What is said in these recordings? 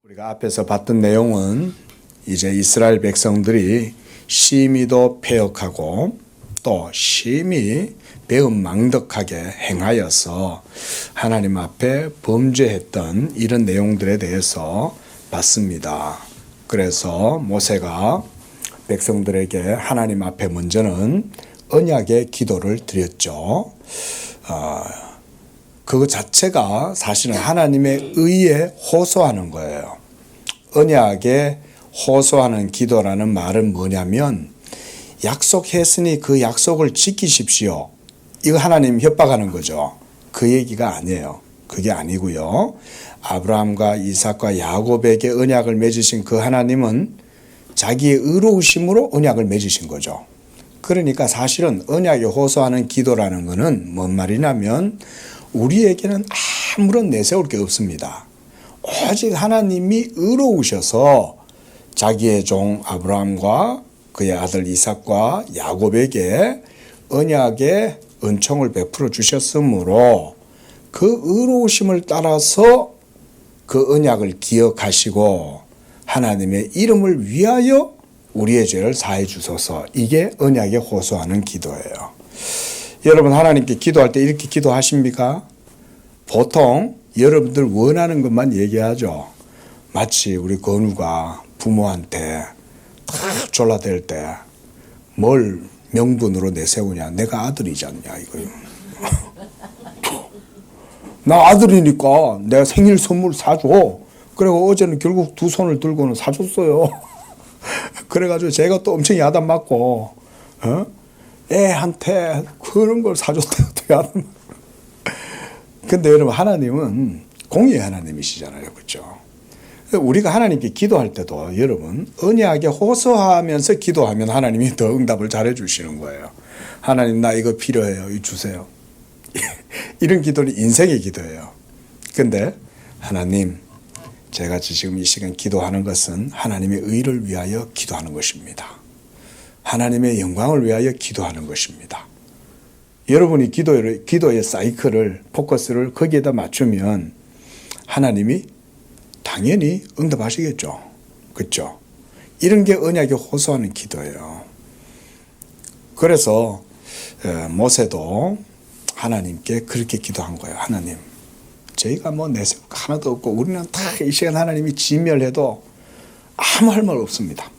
우리가 앞에서 봤던 내용은 이제 이스라엘 백성들이 심히도 패역하고 또 심히 배은망덕하게 행하여서 하나님 앞에 범죄했던 이런 내용들에 대해서 봤습니다. 그래서 모세가 백성들에게 하나님 앞에 먼저는 언약의 기도를 드렸죠. 그것 자체가 사실은 하나님의 의에 호소하는 거예요. 언약에 호소하는 기도라는 말은 뭐냐면 약속했으니 그 약속을 지키십시오. 이거 하나님 협박하는 거죠. 그 얘기가 아니에요. 그게 아니고요. 아브라함과 이삭과 야곱에게 언약을 맺으신 그 하나님은 자기의 의로우심으로 언약을 맺으신 거죠. 그러니까 사실은 언약에 호소하는 기도라는 것은 뭔 말이냐면 우리에게는 아무런 내세울 게 없습니다. 오직 하나님이 의로우셔서 자기의 종 아브라함과 그의 아들 이삭과 야곱에게 언약의 은총을 베풀어 주셨으므로 그 의로우심을 따라서 그 언약을 기억하시고 하나님의 이름을 위하여 우리의 죄를 사해 주소서. 이게 언약에 호소하는 기도예요. 여러분 하나님께 기도할 때 이렇게 기도하십니까? 보통 여러분들 원하는 것만 얘기하죠. 마치 우리 건우가 부모한테 탁 졸라댈 때 뭘 명분으로 내세우냐. 내가 아들이지 않냐 이거요. 나 아들이니까 내가 생일 선물 사줘. 그리고 어제는 결국 두 손을 들고는 사줬어요. 그래가지고 제가 또 엄청 야단 맞고 애한테 그런 걸 사줬다고 또 야단 맞고. 근데 여러분 하나님은 공의의 하나님이시잖아요. 그렇죠? 우리가 하나님께 기도할 때도 여러분 언약에 호소하면서 기도하면 하나님이 더 응답을 잘해 주시는 거예요. 하나님 나 이거 필요해요. 이거 주세요. 이런 기도는 인생의 기도예요. 근데 하나님 제가 지금 이 시간 기도하는 것은 하나님의 의를 위하여 기도하는 것입니다. 하나님의 영광을 위하여 기도하는 것입니다. 여러분이 기도의 사이클을 포커스를 거기에다 맞추면 하나님이 당연히 응답하시겠죠. 그렇죠? 이런 게 언약에 호소하는 기도예요. 그래서 모세도 하나님께 그렇게 기도한 거예요. 하나님 저희가 뭐 내세울 거 하나도 없고 우리는 다 이 시간 하나님이 진멸해도 아무 할 말 없습니다.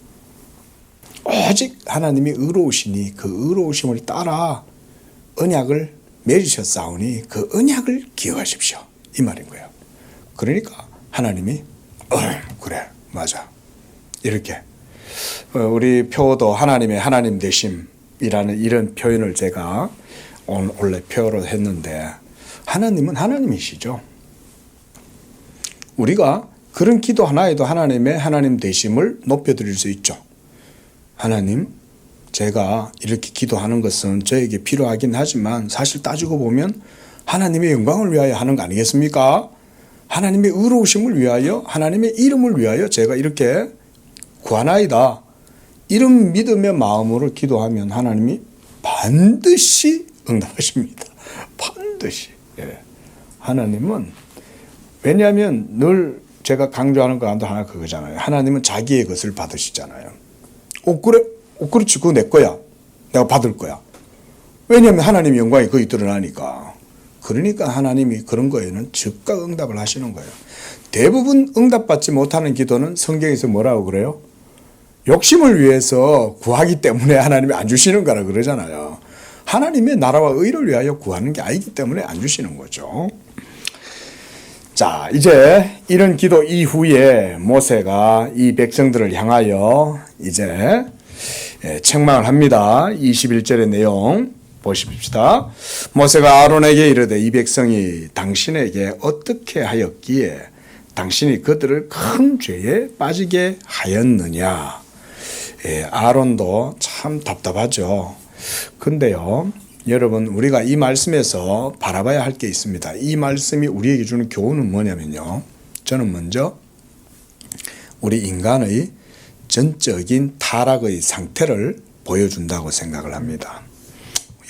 오직 하나님이 의로우시니 그 의로우심을 따라 언약을 맺으셨사오니 그 언약을 기억하십시오. 이 말인 거예요. 그러니까 하나님이 그래 맞아 이렇게 우리 표도 하나님의 하나님 되심이라는 이런 표현을 제가 원래 표로 했는데 하나님은 하나님이시죠. 우리가 그런 기도 하나에도 하나님의 하나님 되심을 높여드릴 수 있죠. 하나님 제가 이렇게 기도하는 것은 저에게 필요하긴 하지만 사실 따지고 보면 하나님의 영광을 위하여 하는 거 아니겠습니까? 하나님의 의로우심을 위하여 하나님의 이름을 위하여 제가 이렇게 구하나이다. 이런 믿음의 마음으로 기도하면 하나님이 반드시 응답하십니다. 반드시. 예. 하나님은 왜냐하면 늘 제가 강조하는 거 하나 그거잖아요. 하나님은 자기의 것을 받으시잖아요. 그래? 그렇지. 그거 내 거야. 내가 받을 거야. 왜냐하면 하나님의 영광이 거기 드러나니까. 그러니까 하나님이 그런 거에는 즉각 응답을 하시는 거예요. 대부분 응답받지 못하는 기도는 성경에서 뭐라고 그래요? 욕심을 위해서 구하기 때문에 하나님이 안 주시는 거라 그러잖아요. 하나님의 나라와 의를 위하여 구하는 게 아니기 때문에 안 주시는 거죠. 자, 이제 이런 기도 이후에 모세가 이 백성들을 향하여 이제 책망을 합니다. 21절의 내용 보십시다. 모세가 아론에게 이르되 이 백성이 당신에게 어떻게 하였기에 당신이 그들을 큰 죄에 빠지게 하였느냐. 아론도 참 답답하죠. 근데요, 여러분 우리가 이 말씀에서 바라봐야 할 게 있습니다. 이 말씀이 우리에게 주는 교훈은 뭐냐면요. 저는 먼저 우리 인간의 전적인 타락의 상태를 보여준다고 생각을 합니다.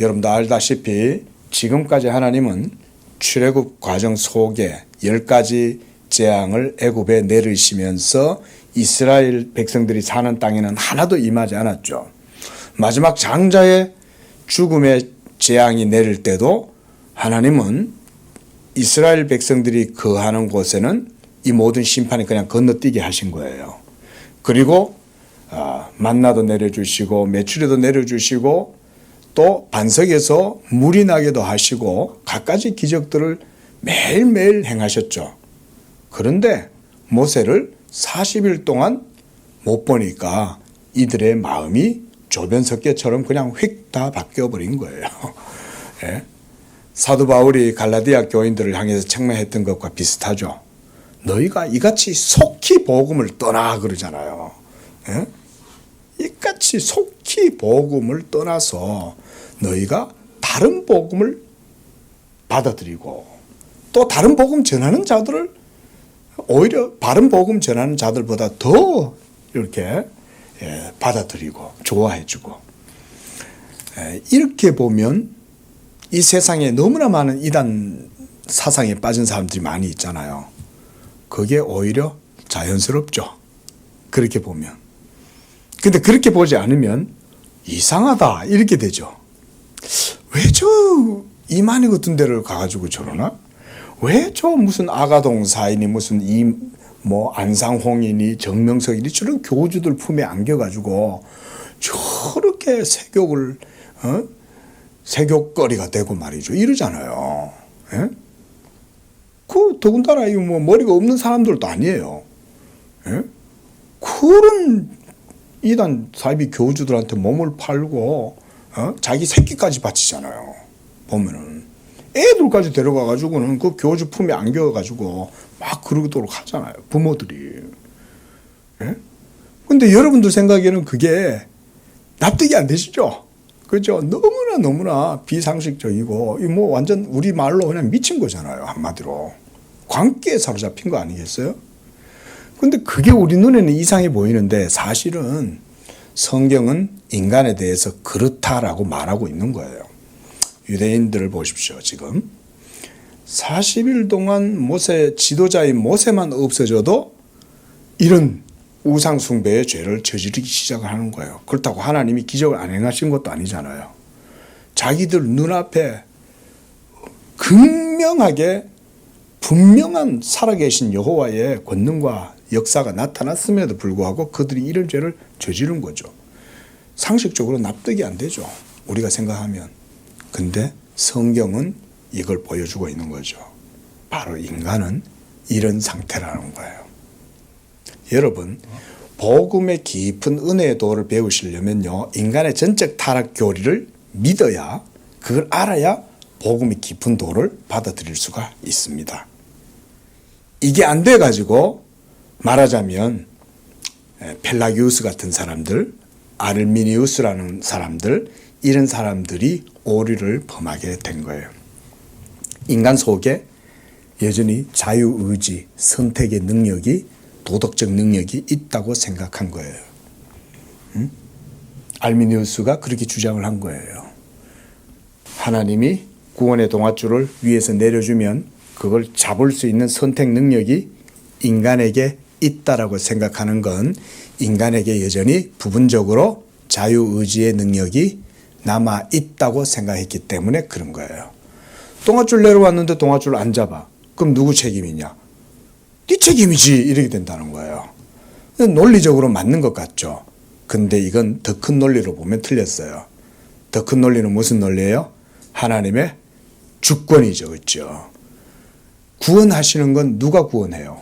여러분도 알다시피 지금까지 하나님은 출애굽 과정 속에 10가지 재앙을 애굽에 내리시면서 이스라엘 백성들이 사는 땅에는 하나도 임하지 않았죠. 마지막 장자의 죽음의 재앙이 내릴 때도 하나님은 이스라엘 백성들이 거하는 곳에는 이 모든 심판이 그냥 건너뛰게 하신 거예요. 그리고 만나도 내려주시고 메추리도 내려주시고 또 반석에서 물이 나게도 하시고 갖가지 기적들을 매일매일 행하셨죠. 그런데 모세를 40일 동안 못 보니까 이들의 마음이 조변석계처럼 그냥 휙 다 바뀌어버린 거예요. 예? 사도 바울이 갈라디아 교인들을 향해서 책망했던 것과 비슷하죠. 너희가 이같이 속히 복음을 떠나 그러잖아요. 예? 이같이 속히 복음을 떠나서 너희가 다른 복음을 받아들이고 또 다른 복음 전하는 자들을 오히려 바른 복음 전하는 자들보다 더 이렇게 받아들이고 좋아해주고 이렇게 보면 이 세상에 너무나 많은 이단 사상에 빠진 사람들이 많이 있잖아요. 그게 오히려 자연스럽죠. 그렇게 보면. 근데 그렇게 보지 않으면 이상하다 이렇게 되죠. 왜 저 이만희 같은 데를 가가지고 저러나? 왜 저 무슨 아가동 사인이 무슨 안상홍이니 정명석이니 저런 교주들 품에 안겨가지고 저렇게 세교거리가 되고 말이죠. 이러잖아요. 예? 더군다나 머리가 없는 사람들도 아니에요. 예? 그런 이단 사이비 교주들한테 몸을 팔고 자기 새끼까지 바치잖아요. 보면은 애들까지 데려가가지고는 그 교주 품에 안겨가지고 막 그러도록 하잖아요. 부모들이. 예? 근데 여러분들 생각에는 그게 납득이 안 되시죠? 그죠? 너무나 비상식적이고, 완전 우리 말로 그냥 미친 거잖아요. 한마디로. 광기에 사로잡힌 거 아니겠어요? 근데 그게 우리 눈에는 이상해 보이는데 사실은 성경은 인간에 대해서 그렇다라고 말하고 있는 거예요. 유대인들을 보십시오. 지금 40일 동안 지도자인 모세만 없어져도 이런 우상 숭배의 죄를 저지르기 시작하는 거예요. 그렇다고 하나님이 기적을 안 행하신 것도 아니잖아요. 자기들 눈앞에 극명하게 분명한 살아계신 여호와의 권능과 역사가 나타났음에도 불구하고 그들이 이런 죄를 저지른 거죠. 상식적으로 납득이 안 되죠. 우리가 생각하면. 근데 성경은 이걸 보여주고 있는 거죠. 바로 인간은 이런 상태라는 거예요. 여러분, 복음의 깊은 은혜의 도를 배우시려면요, 인간의 전적 타락 교리를 믿어야, 그걸 알아야 복음의 깊은 도를 받아들일 수가 있습니다. 이게 안 돼가지고 말하자면 펠라기우스 같은 사람들, 아르미니우스라는 사람들, 이런 사람들이 오류를 범하게 된 거예요. 인간 속에 여전히 자유의지, 선택의 능력이, 도덕적 능력이 있다고 생각한 거예요. 알미니우스가 그렇게 주장을 한 거예요. 하나님이 구원의 동아줄을 위에서 내려주면 그걸 잡을 수 있는 선택 능력이 인간에게 있다라고 생각하는 건 인간에게 여전히 부분적으로 자유의지의 능력이 남아 있다고 생각했기 때문에 그런 거예요. 동아줄 내려왔는데 동아줄 안 잡아. 그럼 누구 책임이냐? 네 책임이지. 이렇게 된다는 거예요. 논리적으로 맞는 것 같죠. 근데 이건 더 큰 논리로 보면 틀렸어요. 더 큰 논리는 무슨 논리예요? 하나님의 주권이죠. 그렇죠? 구원하시는 건 누가 구원해요?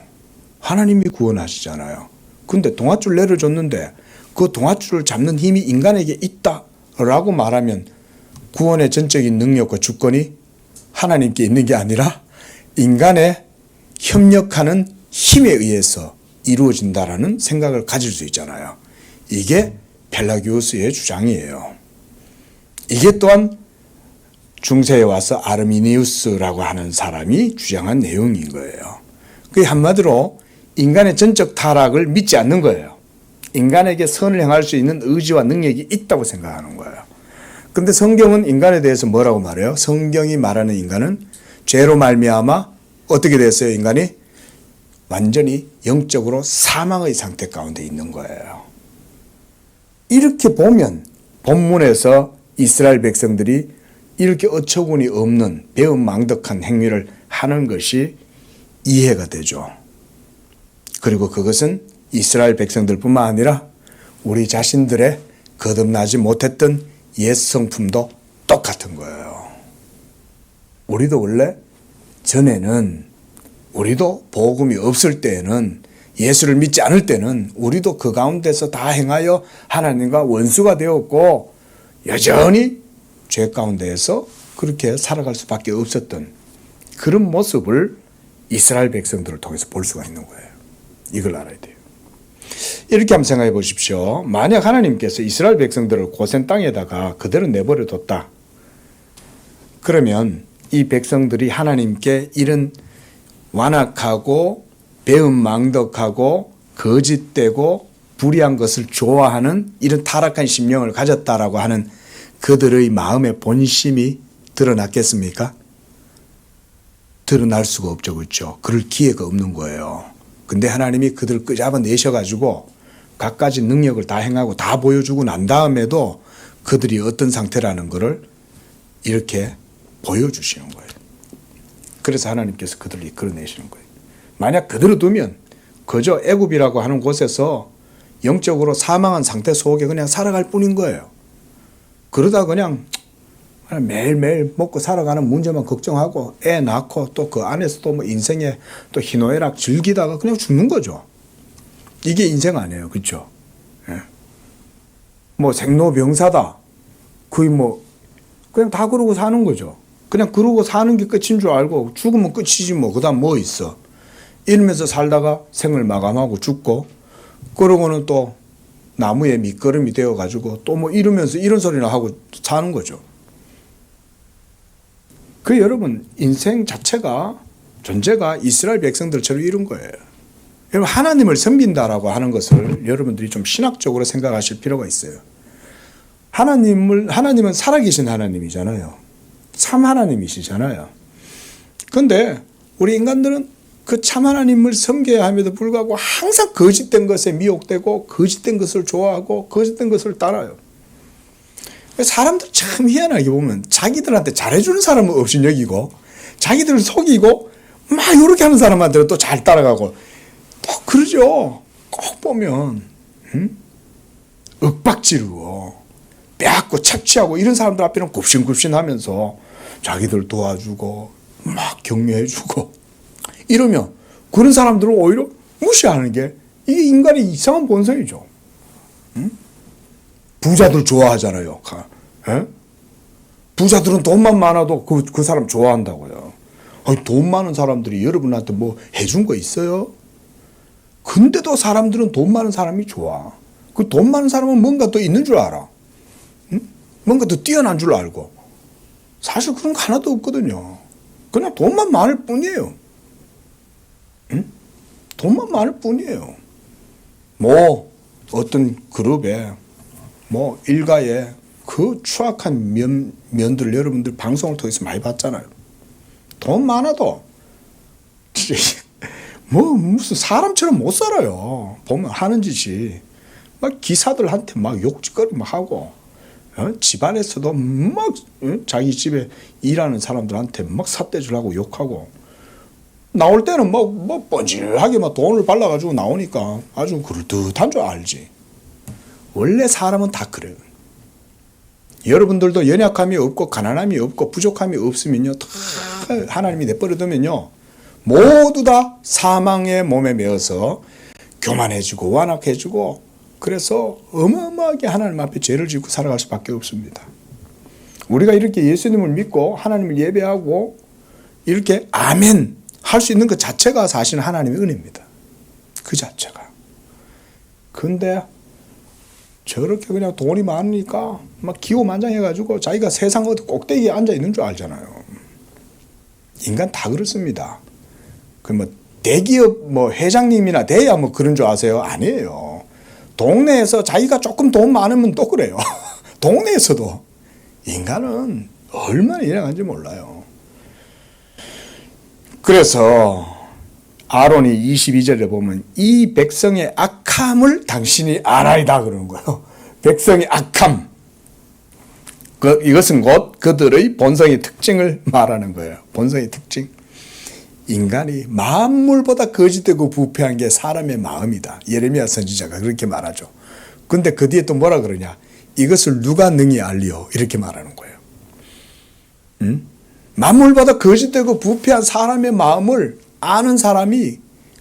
하나님이 구원하시잖아요. 근데 동아줄 내려줬는데 그 동아줄을 잡는 힘이 인간에게 있다라고 말하면 구원의 전적인 능력과 주권이 하나님께 있는 게 아니라 인간의 협력하는 힘에 의해서 이루어진다라는 생각을 가질 수 있잖아요. 이게 펠라기우스의 주장이에요. 이게 또한 중세에 와서 아르미니우스라고 하는 사람이 주장한 내용인 거예요. 그게 한마디로 인간의 전적 타락을 믿지 않는 거예요. 인간에게 선을 행할 수 있는 의지와 능력이 있다고 생각하는 거예요. 근데 성경은 인간에 대해서 뭐라고 말해요? 성경이 말하는 인간은 죄로 말미암아 어떻게 됐어요? 인간이 완전히 영적으로 사망의 상태 가운데 있는 거예요. 이렇게 보면 본문에서 이스라엘 백성들이 이렇게 어처구니 없는 배은망덕한 행위를 하는 것이 이해가 되죠. 그리고 그것은 이스라엘 백성들뿐만 아니라 우리 자신들의 거듭나지 못했던 옛 성품도 똑같은 거예요. 우리도 원래 전에는, 우리도 복음이 없을 때에는, 예수를 믿지 않을 때는 우리도 그 가운데서 다 행하여 하나님과 원수가 되었고 여전히 죄 가운데에서 그렇게 살아갈 수밖에 없었던 그런 모습을 이스라엘 백성들을 통해서 볼 수가 있는 거예요. 이걸 알아야 돼요. 이렇게 한번 생각해 보십시오. 만약 하나님께서 이스라엘 백성들을 고센 땅에다가 그대로 내버려 뒀다. 그러면 이 백성들이 하나님께 이런 완악하고 배은망덕하고 거짓되고 불의한 것을 좋아하는 이런 타락한 심령을 가졌다라고 하는 그들의 마음의 본심이 드러났겠습니까? 드러날 수가 없죠. 그렇죠? 그럴 기회가 없는 거예요. 근데 하나님이 그들을 끄잡아 내셔가지고 갖가지 능력을 다 행하고 다 보여주고 난 다음에도 그들이 어떤 상태라는 것을 이렇게 보여주시는 거예요. 그래서 하나님께서 그들을 이끌어내시는 거예요. 만약 그대로 두면 그저 애굽이라고 하는 곳에서 영적으로 사망한 상태 속에 그냥 살아갈 뿐인 거예요. 그러다 그냥 매일매일 먹고 살아가는 문제만 걱정하고 애 낳고 또 그 안에서 또 뭐 인생에 또 희노애락 즐기다가 그냥 죽는 거죠. 이게 인생 아니에요. 그렇죠? 예. 뭐 생로병사다. 거의 뭐 그냥 다 그러고 사는 거죠. 그냥 그러고 사는 게 끝인 줄 알고 죽으면 끝이지 뭐 그다음 뭐 있어. 이러면서 살다가 생을 마감하고 죽고 그러고는 또 나무에 밑거름이 되어가지고 또 뭐 이러면서 이런 소리나 하고 사는 거죠. 그 여러분 인생 자체가 존재가 이스라엘 백성들처럼 이런 거예요. 여러분 하나님을 섬긴다라고 하는 것을 여러분들이 좀 신학적으로 생각하실 필요가 있어요. 하나님은 살아계신 하나님이잖아요. 참 하나님이시잖아요. 그런데 우리 인간들은 그 참 하나님을 섬겨야 함에도 불구하고 항상 거짓된 것에 미혹되고 거짓된 것을 좋아하고 거짓된 것을 따라요. 사람들 참 희한하게 보면 자기들한테 잘해주는 사람은 없이 여기고 자기들을 속이고 막 이렇게 하는 사람한테는 또 잘 따라가고 또 그러죠. 꼭 보면 윽박지르고 빼앗고 착취하고 이런 사람들 앞에는 굽신굽신하면서 자기들 도와주고 막 격려해주고 이러면 그런 사람들을 오히려 무시하는 게 이게 인간의 이상한 본성이죠. 부자들 좋아하잖아요. 에? 부자들은 돈만 많아도 그 사람 좋아한다고요. 아니, 돈 많은 사람들이 여러분한테 뭐 해준 거 있어요? 근데도 사람들은 돈 많은 사람이 좋아. 그 돈 많은 사람은 뭔가 더 있는 줄 알아. 뭔가 더 뛰어난 줄 알고. 사실 그런 거 하나도 없거든요. 그냥 돈만 많을 뿐이에요. 돈만 많을 뿐이에요. 뭐 어떤 그룹에 뭐 일가에 그 추악한 면들을 여러분들 방송을 통해서 많이 봤잖아요. 돈 많아도 뭐 무슨 사람처럼 못 살아요. 보면 하는 짓이 막 기사들한테 막 욕짓거리 막 하고 집안에서도 막 자기 집에 일하는 사람들한테 막 삿대질하고 욕하고 나올 때는 뭐 뻔질하게 막 돈을 발라가지고 나오니까 아주 그럴듯한 줄 알지. 원래 사람은 다 그래요. 여러분들도 연약함이 없고 가난함이 없고 부족함이 없으면요, 다 하나님이 내버려두면요, 모두 다 사망의 몸에 매어서 교만해지고 완악해지고 그래서 어마어마하게 하나님 앞에 죄를 짓고 살아갈 수밖에 없습니다. 우리가 이렇게 예수님을 믿고 하나님을 예배하고 이렇게 아멘 할 수 있는 것 자체가 사실 하나님의 은혜입니다. 그 자체가. 근데 저렇게 그냥 돈이 많으니까 막 기고만장해가지고 자기가 세상 어디 꼭대기에 앉아 있는 줄 알잖아요. 인간 다 그렇습니다. 그 뭐 대기업 뭐 회장님이나 돼야 뭐 그런 줄 아세요? 아니에요. 동네에서 자기가 조금 돈 많으면 또 그래요. 동네에서도 인간은 얼마나 일어난지 몰라요. 그래서 아론이 22절에 보면 이 백성의 악함을 당신이 아나이다 그러는 거예요. 백성의 악함. 이것은 곧 그들의 본성의 특징을 말하는 거예요. 본성의 특징. 인간이 만물보다 거짓되고 부패한 게 사람의 마음이다. 예레미야 선지자가 그렇게 말하죠. 근데 그 뒤에 또 뭐라 그러냐. 이것을 누가 능히 알리오. 이렇게 말하는 거예요. 만물보다 거짓되고 부패한 사람의 마음을 아는 사람이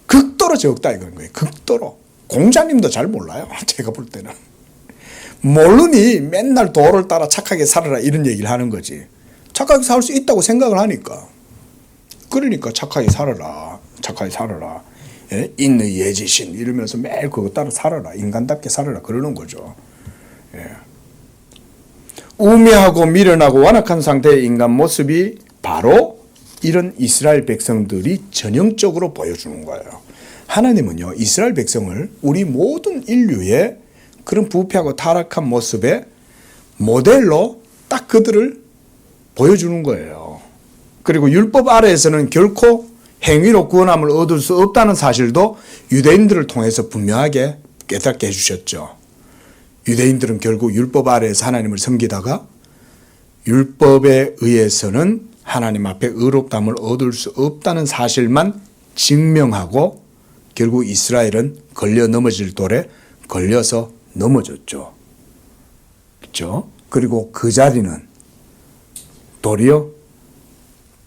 극도로 적다 이건 거예요. 극도로. 공자님도 잘 몰라요. 제가 볼 때는. 모르니 맨날 도를 따라 착하게 살아라 이런 얘기를 하는 거지. 착하게 살 수 있다고 생각을 하니까. 그러니까 착하게 살아라. 착하게 살아라. 예? 인의 예지신 이러면서 매일 그거 따라 살아라. 인간답게 살아라. 그러는 거죠. 예. 우매하고 미련하고 완악한 상태의 인간 모습이 바로 이런 이스라엘 백성들이 전형적으로 보여주는 거예요. 하나님은요, 이스라엘 백성을 우리 모든 인류의 그런 부패하고 타락한 모습의 모델로 딱 그들을 보여주는 거예요. 그리고 율법 아래에서는 결코 행위로 구원함을 얻을 수 없다는 사실도 유대인들을 통해서 분명하게 깨닫게 해주셨죠. 유대인들은 결국 율법 아래에서 하나님을 섬기다가 율법에 의해서는 하나님 앞에 의롭다함을 얻을 수 없다는 사실만 증명하고 결국 이스라엘은 걸려 넘어질 돌에 걸려서 넘어졌죠. 그렇죠? 그리고 그 자리는 도리어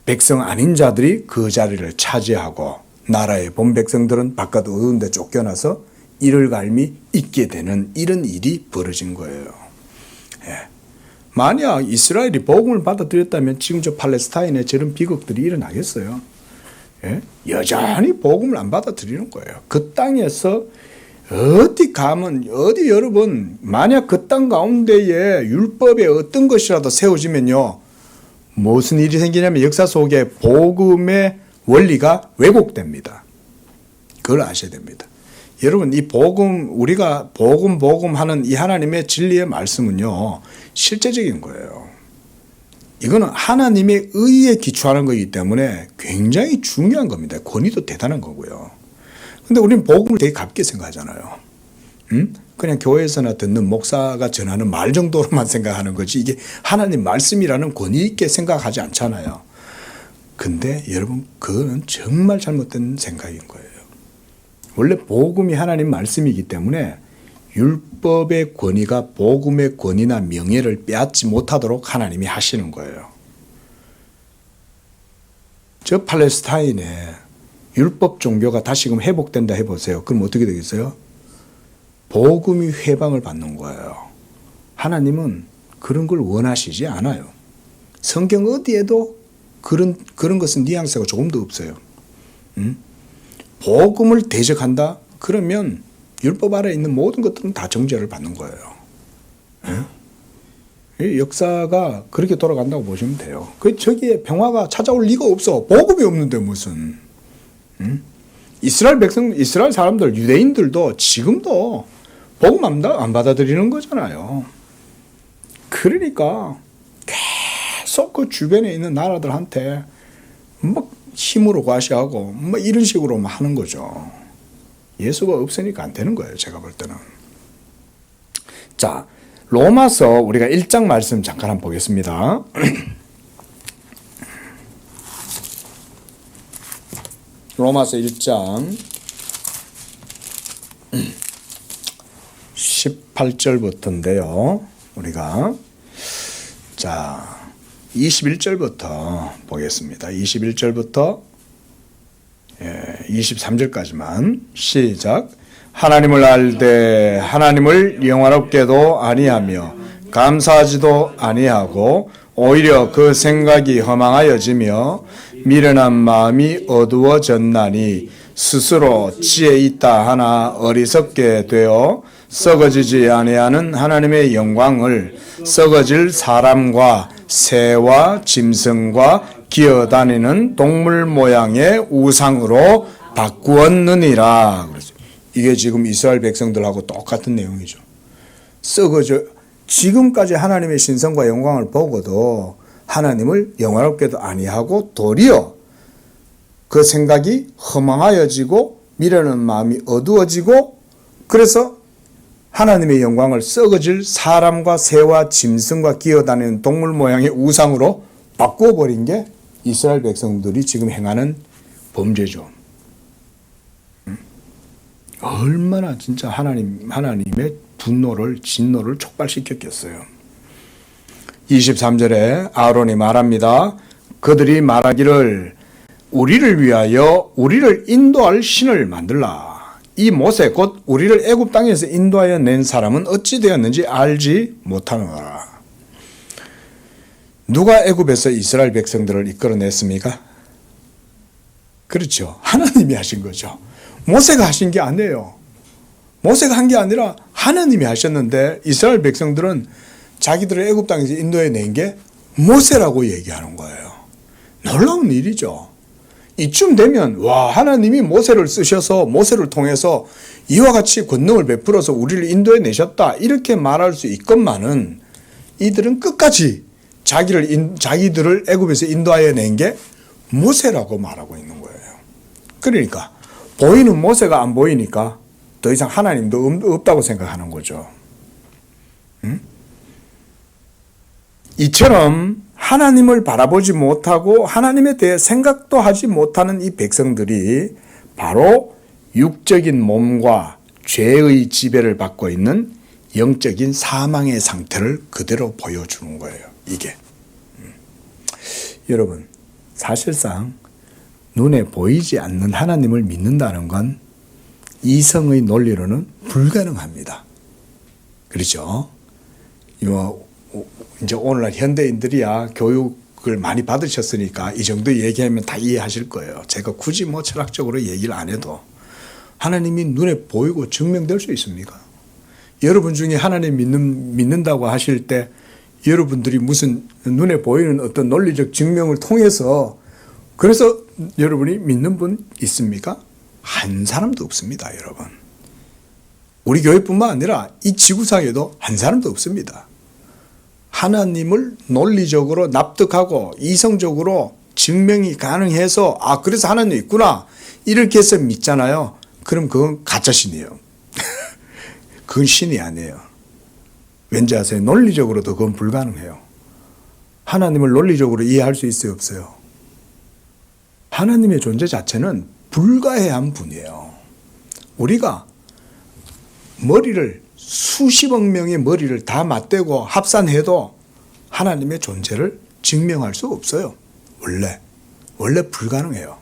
백성 아닌 자들이 그 자리를 차지하고 나라의 본 백성들은 바깥 어두운 데 쫓겨나서 이를 갈미 있게 되는 이런 일이 벌어진 거예요. 예. 만약 이스라엘이 복음을 받아들였다면 지금 저 팔레스타인에 저런 비극들이 일어나겠어요. 예? 여전히 복음을 안 받아들이는 거예요. 그 땅에서 어디 가면 어디 여러분 만약 그 땅 가운데에 율법에 어떤 것이라도 세워지면요. 무슨 일이 생기냐면 역사 속에 복음의 원리가 왜곡됩니다. 그걸 아셔야 됩니다. 여러분 이 복음 우리가 복음 하는 이 하나님의 진리의 말씀은요. 실제적인 거예요. 이거는 하나님의 의에 기초하는 거기 때문에 굉장히 중요한 겁니다. 권위도 대단한 거고요. 근데 우리는 복음을 되게 가볍게 생각하잖아요. 그냥 교회에서나 듣는 목사가 전하는 말 정도로만 생각하는 거지 이게 하나님 말씀이라는 권위 있게 생각하지 않잖아요. 근데 여러분 그거는 정말 잘못된 생각인 거예요. 원래 복음이 하나님 말씀이기 때문에 율법의 권위가 복음의 권위나 명예를 빼앗지 못하도록 하나님이 하시는 거예요. 저 팔레스타인에 율법 종교가 다시금 회복된다 해보세요. 그럼 어떻게 되겠어요? 복음이 회방을 받는 거예요. 하나님은 그런 걸 원하시지 않아요. 성경 어디에도 그런 것은 뉘앙스가 조금도 없어요. 복음을 대적한다? 그러면 율법 아래에 있는 모든 것들은 다 정죄를 받는 거예요. 이 역사가 그렇게 돌아간다고 보시면 돼요. 저기에 평화가 찾아올 리가 없어. 복음이 없는데 무슨. 이스라엘 백성, 이스라엘 사람들, 유대인들도 지금도 복음 안 받아들이는 거잖아요. 그러니까 계속 그 주변에 있는 나라들한테 막 힘으로 과시하고 뭐 이런 식으로 하는 거죠. 예수가 없으니까 안 되는 거예요. 제가 볼 때는. 자, 로마서 우리가 1장 말씀 잠깐 한번 보겠습니다. 로마서 1장 18절부터인데요. 우리가 자 21절부터 보겠습니다. 21절부터 23절까지만 시작. 하나님을 알되 하나님을 영화롭게도 아니하며 감사하지도 아니하고 오히려 그 생각이 허망하여지며 미련한 마음이 어두워졌나니 스스로 지혜 있다 하나 어리석게 되어 썩어지지 아니하는 하나님의 영광을 썩어질 사람과 새와 짐승과 기어다니는 동물 모양의 우상으로 바꾸었느니라. 이게 지금 이스라엘 백성들하고 똑같은 내용이죠. 썩어져 지금까지 하나님의 신성과 영광을 보고도 하나님을 영화롭게도 아니하고 도리어 그 생각이 허망하여지고 미련한 마음이 어두워지고 그래서 하나님의 영광을 썩어질 사람과 새와 짐승과 기어다니는 동물 모양의 우상으로 바꾸어버린 게 이스라엘 백성들이 지금 행하는 범죄죠. 얼마나 진짜 하나님의 분노를 진노를 촉발시켰겠어요. 23절에 아론이 말합니다. 그들이 말하기를 우리를 위하여 우리를 인도할 신을 만들라. 이 모세 곧 우리를 애굽 땅에서 인도하여 낸 사람은 어찌 되었는지 알지 못하노라. 누가 애굽에서 이스라엘 백성들을 이끌어냈습니까? 그렇죠. 하나님이 하신 거죠. 모세가 하신 게 아니에요. 모세가 한 게 아니라 하나님이 하셨는데 이스라엘 백성들은 자기들을 애굽 땅에서 인도해 낸 게 모세라고 얘기하는 거예요. 놀라운 일이죠. 이쯤 되면 와 하나님이 모세를 쓰셔서 모세를 통해서 이와 같이 권능을 베풀어서 우리를 인도해 내셨다 이렇게 말할 수 있건만은 이들은 끝까지 자기들을 애굽에서 인도하여 낸 게 모세라고 말하고 있는 거예요. 그러니까 보이는 모세가 안 보이니까 더 이상 하나님도 없다고 생각하는 거죠. 이처럼 하나님을 바라보지 못하고 하나님에 대해 생각도 하지 못하는 이 백성들이 바로 육적인 몸과 죄의 지배를 받고 있는 영적인 사망의 상태를 그대로 보여주는 거예요. 이게. 여러분, 사실상 눈에 보이지 않는 하나님을 믿는다는 건 이성의 논리로는 불가능합니다. 그렇죠? 이제 오늘날 현대인들이야 교육을 많이 받으셨으니까 이 정도 얘기하면 다 이해하실 거예요. 제가 굳이 뭐 철학적으로 얘기를 안 해도 하나님이 눈에 보이고 증명될 수 있습니까? 여러분 중에 하나님 믿는다고 하실 때 여러분들이 무슨 눈에 보이는 어떤 논리적 증명을 통해서 그래서 여러분이 믿는 분 있습니까? 한 사람도 없습니다, 여러분. 우리 교회뿐만 아니라 이 지구상에도 한 사람도 없습니다. 하나님을 논리적으로 납득하고 이성적으로 증명이 가능해서 그래서 하나님 있구나 이렇게 해서 믿잖아요. 그럼 그건 가짜신이에요. 그건 신이 아니에요. 왠지 아세요? 논리적으로도 그건 불가능해요. 하나님을 논리적으로 이해할 수 있어요, 없어요? 하나님의 존재 자체는 불가해한 분이에요. 우리가 수십억 명의 머리를 다 맞대고 합산해도 하나님의 존재를 증명할 수 없어요. 원래 불가능해요.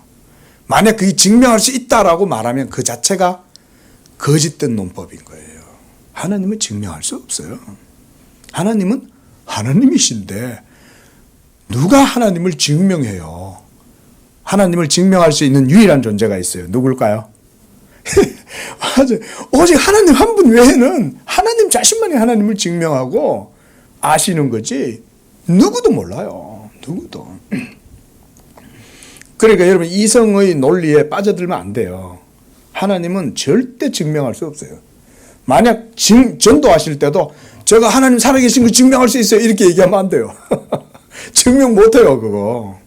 만약 그게 증명할 수 있다라고 말하면 그 자체가 거짓된 논법인 거예요. 하나님은 증명할 수 없어요. 하나님은 하나님이신데 누가 하나님을 증명해요? 하나님을 증명할 수 있는 유일한 존재가 있어요. 누굴까요? 맞아요. 오직 하나님 한 분 외에는 하나님 자신만이 하나님을 증명하고 아시는 거지 누구도 몰라요. 누구도. 그러니까 여러분 이성의 논리에 빠져들면 안 돼요. 하나님은 절대 증명할 수 없어요. 만약 전도하실 때도 제가 하나님 살아계신 거 증명할 수 있어요 이렇게 얘기하면 안 돼요. 증명 못해요 그거.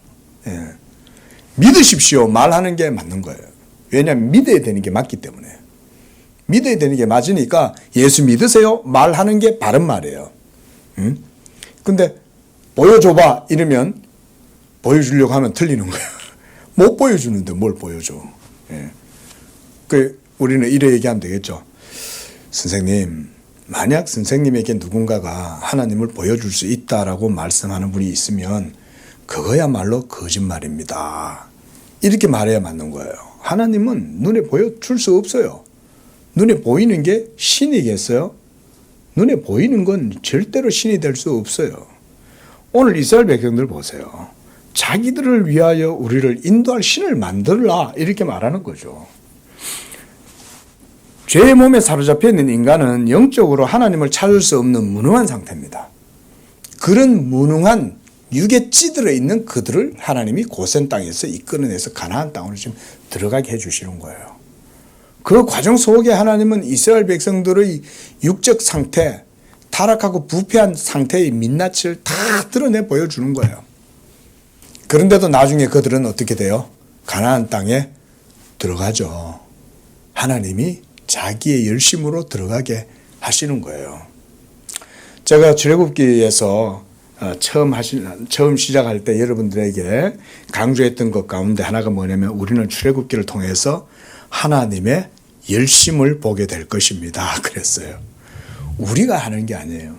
예. 믿으십시오 말하는 게 맞는 거예요. 왜냐하면 믿어야 되는 게 맞기 때문에. 믿어야 되는 게 맞으니까 예수 믿으세요 말하는 게 바른 말이에요. 근데 보여줘봐 이러면 보여주려고 하면 틀리는 거예요. 못 보여주는데 뭘 보여줘. 예. 우리는 이래 얘기하면 되겠죠. 선생님, 만약 선생님에게 누군가가 하나님을 보여줄 수 있다라고 말씀하는 분이 있으면 그거야말로 거짓말입니다. 이렇게 말해야 맞는 거예요. 하나님은 눈에 보여줄 수 없어요. 눈에 보이는 게 신이겠어요? 눈에 보이는 건 절대로 신이 될 수 없어요. 오늘 이스라엘 백성들 보세요. 자기들을 위하여 우리를 인도할 신을 만들라 이렇게 말하는 거죠. 죄의 몸에 사로잡혀 있는 인간은 영적으로 하나님을 찾을 수 없는 무능한 상태입니다. 그런 무능한 육에 찌들어 있는 그들을 하나님이 고센 땅에서 이끌어내서 가나안 땅으로 지금 들어가게 해주시는 거예요. 그 과정 속에 하나님은 이스라엘 백성들의 육적 상태, 타락하고 부패한 상태의 민낯을 다 드러내 보여주는 거예요. 그런데도 나중에 그들은 어떻게 돼요? 가나안 땅에 들어가죠. 하나님이 자기의 열심으로 들어가게 하시는 거예요. 제가 출애굽기에서 처음 시작할 때 여러분들에게 강조했던 것 가운데 하나가 뭐냐면 우리는 출애굽기를 통해서 하나님의 열심을 보게 될 것입니다. 그랬어요. 우리가 하는 게 아니에요.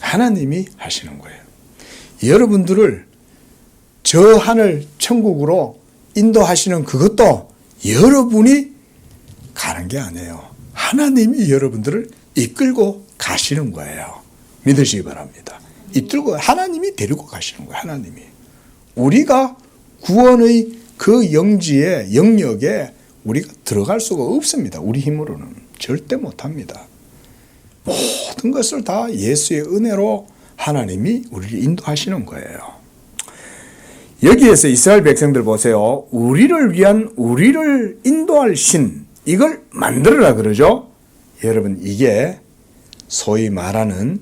하나님이 하시는 거예요. 여러분들을 저 하늘 천국으로 인도하시는 그것도 여러분이 가는 게 아니에요. 하나님이 여러분들을 이끌고 가시는 거예요. 믿으시기 바랍니다. 이끌고 하나님이 데리고 가시는 거예요. 하나님이. 우리가 구원의 그 영지에 영역에 우리가 들어갈 수가 없습니다. 우리 힘으로는 절대 못합니다. 모든 것을 다 예수의 은혜로 하나님이 우리를 인도하시는 거예요. 여기에서 이스라엘 백성들 보세요. 우리를 위한 우리를 인도할 신, 이걸 만들어라 그러죠. 여러분, 이게 소위 말하는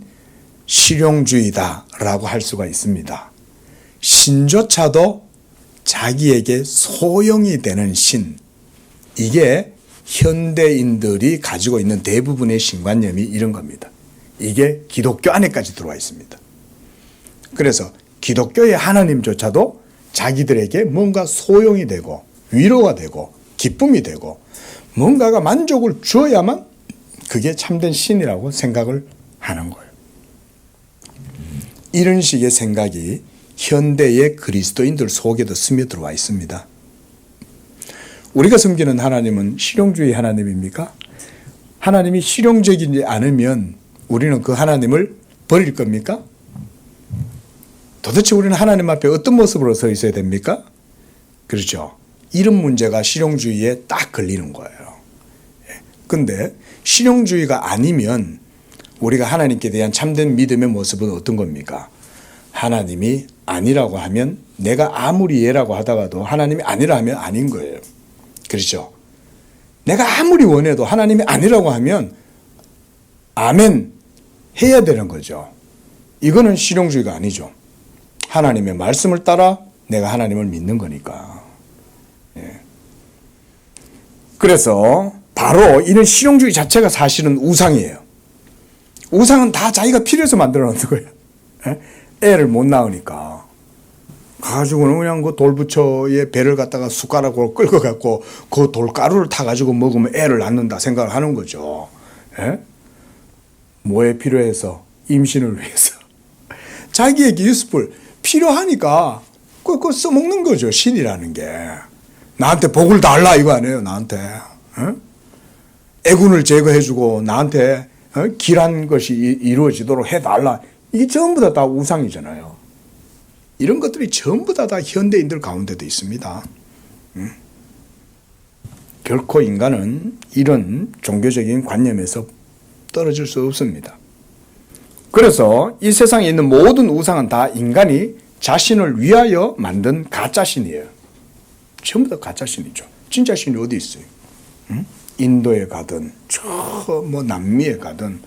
실용주의다라고 할 수가 있습니다. 신조차도 자기에게 소용이 되는 신, 이게 현대인들이 가지고 있는 대부분의 신관념이 이런 겁니다. 이게 기독교 안에까지 들어와 있습니다. 그래서 기독교의 하나님조차도 자기들에게 뭔가 소용이 되고 위로가 되고 기쁨이 되고 뭔가가 만족을 주어야만 그게 참된 신이라고 생각을 하는 거예요. 이런 식의 생각이 현대의 그리스도인들 속에도 스며들어와 있습니다. 우리가 섬기는 하나님은 실용주의 하나님입니까? 하나님이 실용적이지 않으면 우리는 그 하나님을 버릴 겁니까? 도대체 우리는 하나님 앞에 어떤 모습으로 서 있어야 됩니까? 그렇죠. 이런 문제가 실용주의에 딱 걸리는 거예요. 그런데 실용주의가 아니면 우리가 하나님께 대한 참된 믿음의 모습은 어떤 겁니까? 하나님이 아니라고 하면 내가 아무리 예라고 하다가도 하나님이 아니라 하면 아닌 거예요. 그렇죠. 내가 아무리 원해도 하나님이 아니라고 하면 아멘 해야 되는 거죠. 이거는 실용주의가 아니죠. 하나님의 말씀을 따라 내가 하나님을 믿는 거니까. 예. 그래서 바로 이런 실용주의 자체가 사실은 우상이에요. 우상은 다 자기가 필요해서 만들어 놓는 거예요. 예? 애를 못 낳으니까. 가지고는 그냥 그 돌부처에 배를 갖다가 숟가락으로 끌고 갖고 그 돌가루를 타가지고 먹으면 애를 낳는다 생각을 하는 거죠. 예? 뭐에 필요해서? 임신을 위해서. 자기에게 유스풀 필요하니까 그거 써먹는 거죠. 신이라는 게. 나한테 복을 달라 이거 아니에요. 나한테. 애군을 제거해주고 나한테 길한 것이 이루어지도록 해달라. 이게 전부 다 우상이잖아요. 이런 것들이 전부 다 현대인들 가운데도 있습니다. 결코 인간은 이런 종교적인 관념에서 떨어질 수 없습니다. 그래서 이 세상에 있는 모든 우상은 다 인간이 자신을 위하여 만든 가짜신이에요. 전부 다 가짜신이죠. 진짜 신이 어디 있어요? 인도에 가든 저 뭐 남미에 가든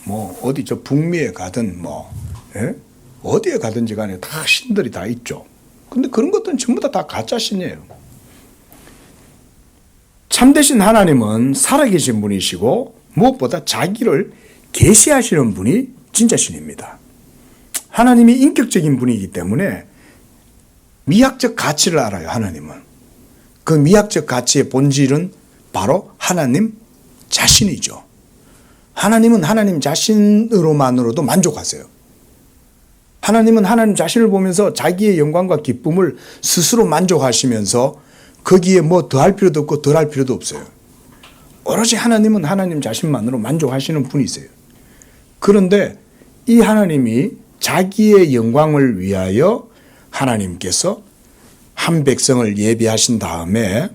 뭐 어디 저 북미에 가든 뭐 예? 어디에 가든지 간에 다 신들이 다 있죠. 근데 그런 것들은 전부 다 가짜신이에요. 참되신 하나님은 살아계신 분이시고 무엇보다 자기를 계시하시는 분이 진짜 신입니다. 하나님이 인격적인 분이기 때문에 미학적 가치를 알아요. 하나님은. 그 미학적 가치의 본질은 바로 하나님 자신이죠. 하나님은 하나님 자신으로만으로도 만족하세요. 하나님은 하나님 자신을 보면서 자기의 영광과 기쁨을 스스로 만족하시면서 거기에 뭐 더할 필요도 없고 덜할 필요도 없어요. 오로지 하나님은 하나님 자신만으로 만족하시는 분이세요. 그런데 이 하나님이 자기의 영광을 위하여 하나님께서 한 백성을 예비하신 다음에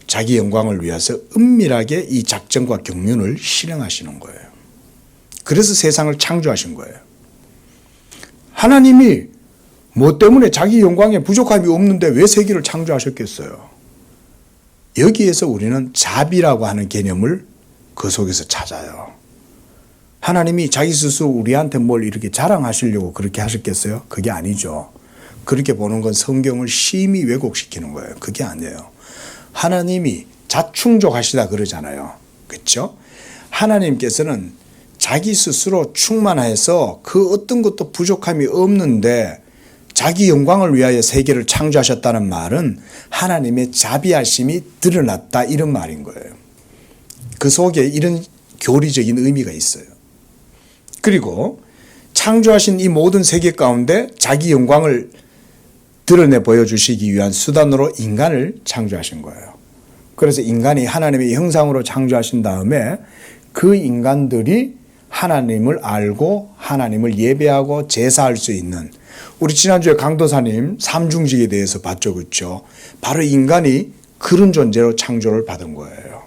자기 영광을 위해서 은밀하게 이 작정과 경륜을 실행하시는 거예요. 그래서 세상을 창조하신 거예요. 하나님이 뭐 때문에 자기 영광에 부족함이 없는데 왜 세계를 창조하셨겠어요? 여기에서 우리는 자비라고 하는 개념을 그 속에서 찾아요. 하나님이 자기 스스로 우리한테 뭘 이렇게 자랑하시려고 그렇게 하셨겠어요? 그게 아니죠. 그렇게 보는 건 성경을 심히 왜곡시키는 거예요. 그게 아니에요. 하나님이 자충족하시다 그러잖아요. 그렇죠? 하나님께서는 자기 스스로 충만해서 그 어떤 것도 부족함이 없는데 자기 영광을 위하여 세계를 창조하셨다는 말은 하나님의 자비하심이 드러났다 이런 말인 거예요. 그 속에 이런 교리적인 의미가 있어요. 그리고 창조하신 이 모든 세계 가운데 자기 영광을 드러내 보여주시기 위한 수단으로 인간을 창조하신 거예요. 그래서 인간이 하나님의 형상으로 창조하신 다음에 그 인간들이 하나님을 알고 하나님을 예배하고 제사할 수 있는, 우리 지난주에 강도사님 삼중직에 대해서 봤죠. 그렇죠? 바로 인간이 그런 존재로 창조를 받은 거예요.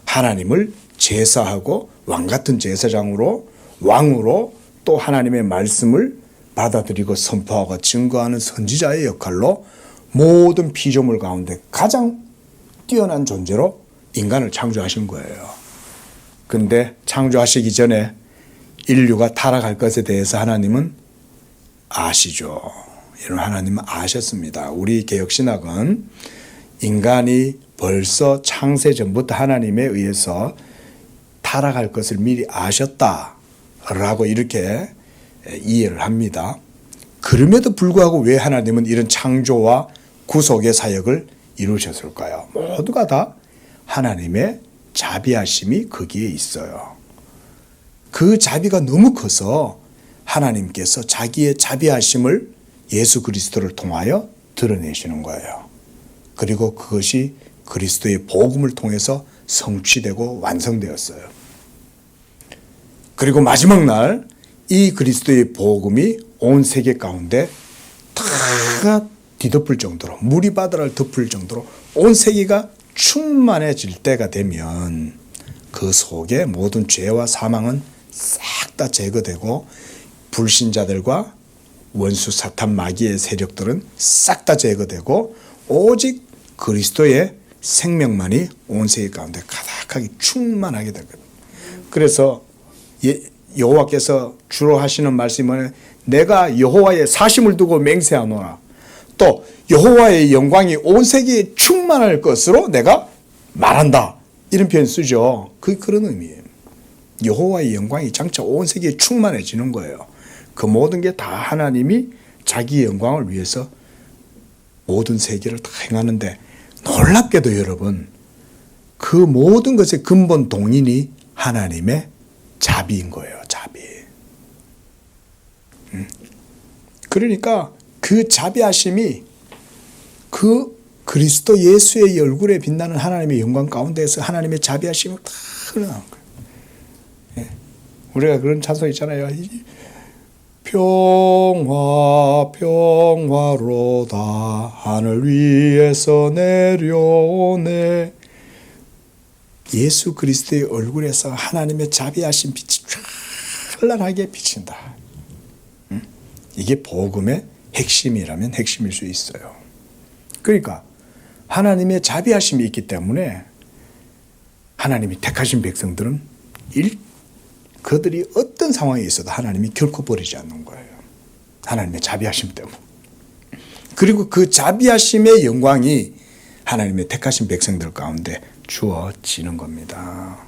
하나님을 제사하고 왕같은 제사장으로, 왕으로, 또 하나님의 말씀을 받아들이고 선포하고 증거하는 선지자의 역할로 모든 피조물 가운데 가장 뛰어난 존재로 인간을 창조하신 거예요. 근데 창조하시기 전에 인류가 타락할 것에 대해서 하나님은 아시죠. 이런 하나님은 아셨습니다. 우리 개혁신학은 인간이 벌써 창세 전부터 하나님에 의해서 타락할 것을 미리 아셨다라고 이렇게 이해를 합니다. 그럼에도 불구하고 왜 하나님은 이런 창조와 구속의 사역을 이루셨을까요? 모두가 다 하나님의 자비하심이 거기에 있어요. 그 자비가 너무 커서 하나님께서 자기의 자비하심을 예수 그리스도를 통하여 드러내시는 거예요. 그리고 그것이 그리스도의 복음을 통해서 성취되고 완성되었어요. 그리고 마지막 날 이 그리스도의 복음이 온 세계 가운데 다 뒤덮을 정도로, 물이 바다를 덮을 정도로 온 세계가 충만해질 때가 되면 그 속에 모든 죄와 사망은 싹 다 제거되고 불신자들과 원수 사탄 마귀의 세력들은 싹 다 제거되고 오직 그리스도의 생명만이 온 세계 가운데 가득하게 충만하게 되거든요. 그래서 여호와께서 주로 하시는 말씀은 내가 여호와의 사심을 두고 맹세하노라. 또 여호와의 영광이 온 세계에 충만할 것으로 내가 말한다. 이런 표현 쓰죠. 그런 의미예요. 여호와의 영광이 장차 온 세계에 충만해지는 거예요. 그 모든 게 다 하나님이 자기의 영광을 위해서 모든 세계를 다 행하는데, 놀랍게도 여러분, 그 모든 것의 근본 동인이 하나님의 자비인 거예요. 자비. 그러니까 그 자비하심이 그 그리스도 예수의 얼굴에 빛나는 하나님의 영광 가운데에서 하나님의 자비하심이 다 흘러나온 거예요. 예. 우리가 그런 찬송 있잖아요. 평화 평화로다 하늘 위에서 내려오네. 예수 그리스도의 얼굴에서 하나님의 자비하신 빛이 찬란하게 비친다. 이게 복음의 핵심이라면 핵심일 수 있어요. 그러니까 하나님의 자비하심이 있기 때문에 하나님이 택하신 백성들은 그들이 어떤 상황에 있어도 하나님이 결코 버리지 않는 거예요. 하나님의 자비하심 때문에. 그리고 그 자비하심의 영광이 하나님의 택하신 백성들 가운데 주어지는 겁니다.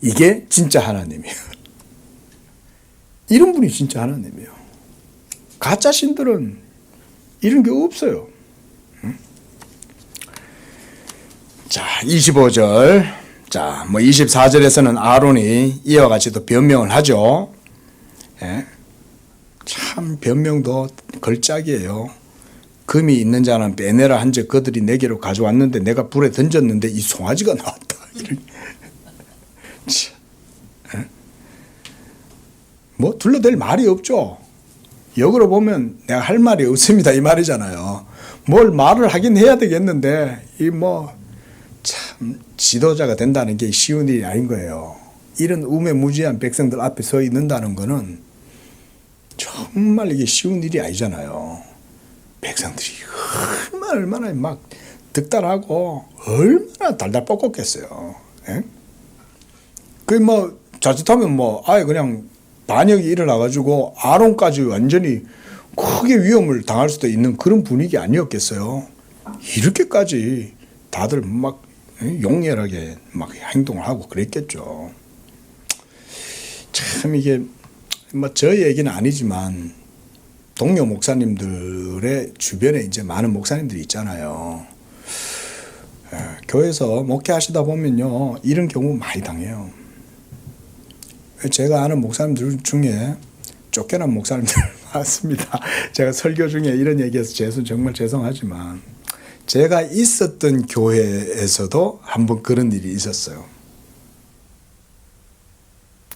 이게 진짜 하나님이에요. 이런 분이 진짜 하나님이에요. 가짜 신들은 이런 게 없어요. 자, 25절. 자, 24절에서는 아론이 이와 같이 또 변명을 하죠. 예? 참 변명도 걸작이에요. 금이 있는 자는 빼내라 한즉 그들이 내게로 가져왔는데 내가 불에 던졌는데 이 송아지가 나왔다. 뭐 둘러댈 말이 없죠. 역으로 보면 내가 할 말이 없습니다 이 말이잖아요. 뭘 말을 하긴 해야 되겠는데 이 참 지도자가 된다는 게 쉬운 일이 아닌 거예요. 이런 우매무지한 백성들 앞에 서 있는다는 거는 정말 이게 쉬운 일이 아니잖아요. 백성들이 얼마나 막 득달하고 얼마나 달달 뻗었겠어요. 예? 자칫하면 아예 그냥 반역이 일어나가지고 아론까지 완전히 크게 위험을 당할 수도 있는 그런 분위기 아니었겠어요. 이렇게까지 다들 막 용렬하게 막 행동을 하고 그랬겠죠. 참 이게 뭐 저 얘기는 아니지만 동료 목사님들의 주변에 이제 많은 목사님들이 있잖아요. 교회에서 목회하시다 보면요 이런 경우 많이 당해요. 제가 아는 목사님들 중에 쫓겨난 목사님들 많습니다. 제가 설교 중에 이런 얘기해서 정말 죄송하지만 제가 있었던 교회에서도 한번 그런 일이 있었어요.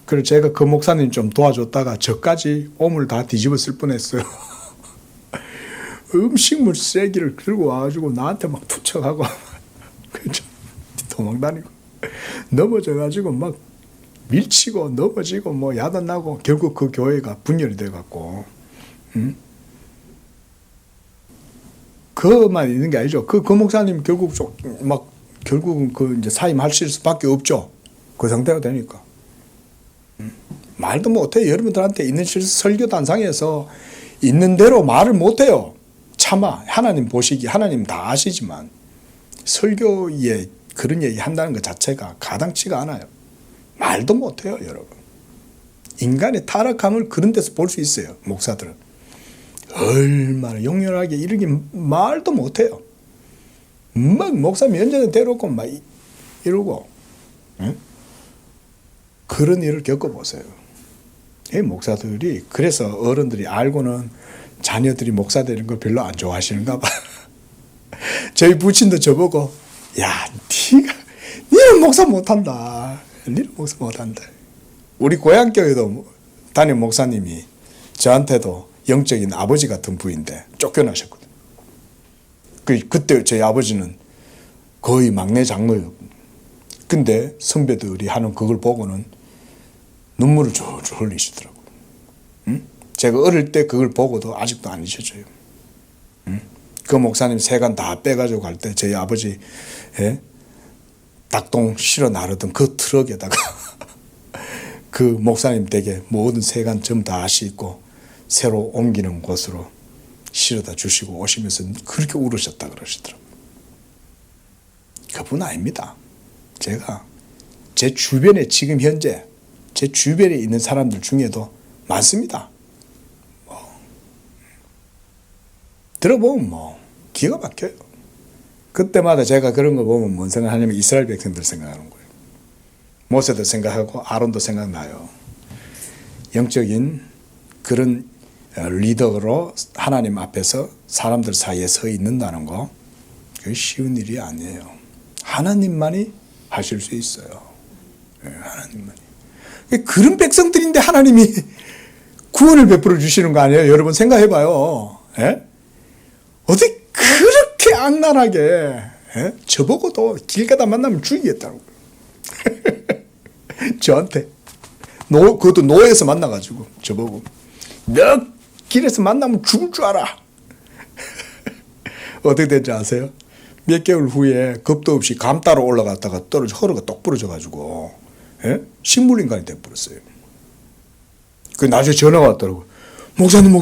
그래서 제가 그 목사님 좀 도와줬다가 저까지 오물 다 뒤집었을 뻔했어요. 음식물 쓰레기를 들고 와가지고 나한테 막 투척하고 그죠? 도망다니고 넘어져가지고 막 밀치고 넘어지고 뭐 야단나고 결국 그 교회가 분열이 돼갖고 그만 있는 게 아니죠. 그 목사님 결국 막 결국은 그 이제 사임하실 수밖에 없죠. 그 상태가 되니까. 말도 못해. 여러분들한테 있는 설교 단상에서 있는 대로 말을 못해요. 차마 하나님 보시기 하나님 다 아시지만 설교에 그런 얘기 한다는 것 자체가 가당치가 않아요. 말도 못해요, 여러분. 인간의 타락함을 그런 데서 볼 수 있어요, 목사들은. 얼마나 용렬하게 이렇게 말도 못해요. 막 목사 면전에 대놓고 막 이러고, 응? 그런 일을 겪어보세요. 이 목사들이, 그래서 어른들이 알고는 자녀들이 목사 되는 걸 별로 안 좋아하시는가 봐. 저희 부친도 저보고, 야, 니는 목사 못한다. 니는 목사 못한다. 우리 고향교회도 담임 목사님이 저한테도 영적인 아버지 같은 부인데 쫓겨나셨거든요. 그때 저희 아버지는 거의 막내 장로였거든요. 근데 선배들이 하는 그걸 보고는 눈물을 줄줄 흘리시더라고요. 응? 제가 어릴 때 그걸 보고도 아직도 안 잊혀져요. 응? 그 목사님 세간 다 빼가지고 갈 때 저희 아버지 닭똥 실어 나르던 그 트럭에다가 그 목사님 댁에 모든 세간 전부 다 싣고 새로 옮기는 곳으로 실어다 주시고 오시면서 그렇게 울으셨다 그러시더라고요. 그분 아닙니다. 제가 제 주변에 지금 현재 제 주변에 있는 사람들 중에도 많습니다. 들어보면 기가 막혀요. 그때마다 제가 그런 거 보면 뭔 생각하냐면 이스라엘 백성들 생각하는 거예요. 모세도 생각하고 아론도 생각나요. 영적인 그런 리더로 하나님 앞에서 사람들 사이에 서 있는다는 거 그게 쉬운 일이 아니에요. 하나님만이 하실 수 있어요. 하나님만이. 그런 백성들인데 하나님이 구원을 베풀어 주시는 거 아니에요? 여러분 생각해봐요. 어떻게 그렇게 악랄하게 저보고도 길 가다 만나면 죽이겠다고 저한테 그것도 노예에서 만나가지고 저보고 너 길에서 만나면 죽을 줄 알아. 어떻게 된지 아세요? 몇 개월 후에 겁도 없이 감 따러 올라갔다가 허리가 똑 부러져가지고 식물인간이 돼버렸어요. 그 나중에 전화가 왔더라고요. 목사님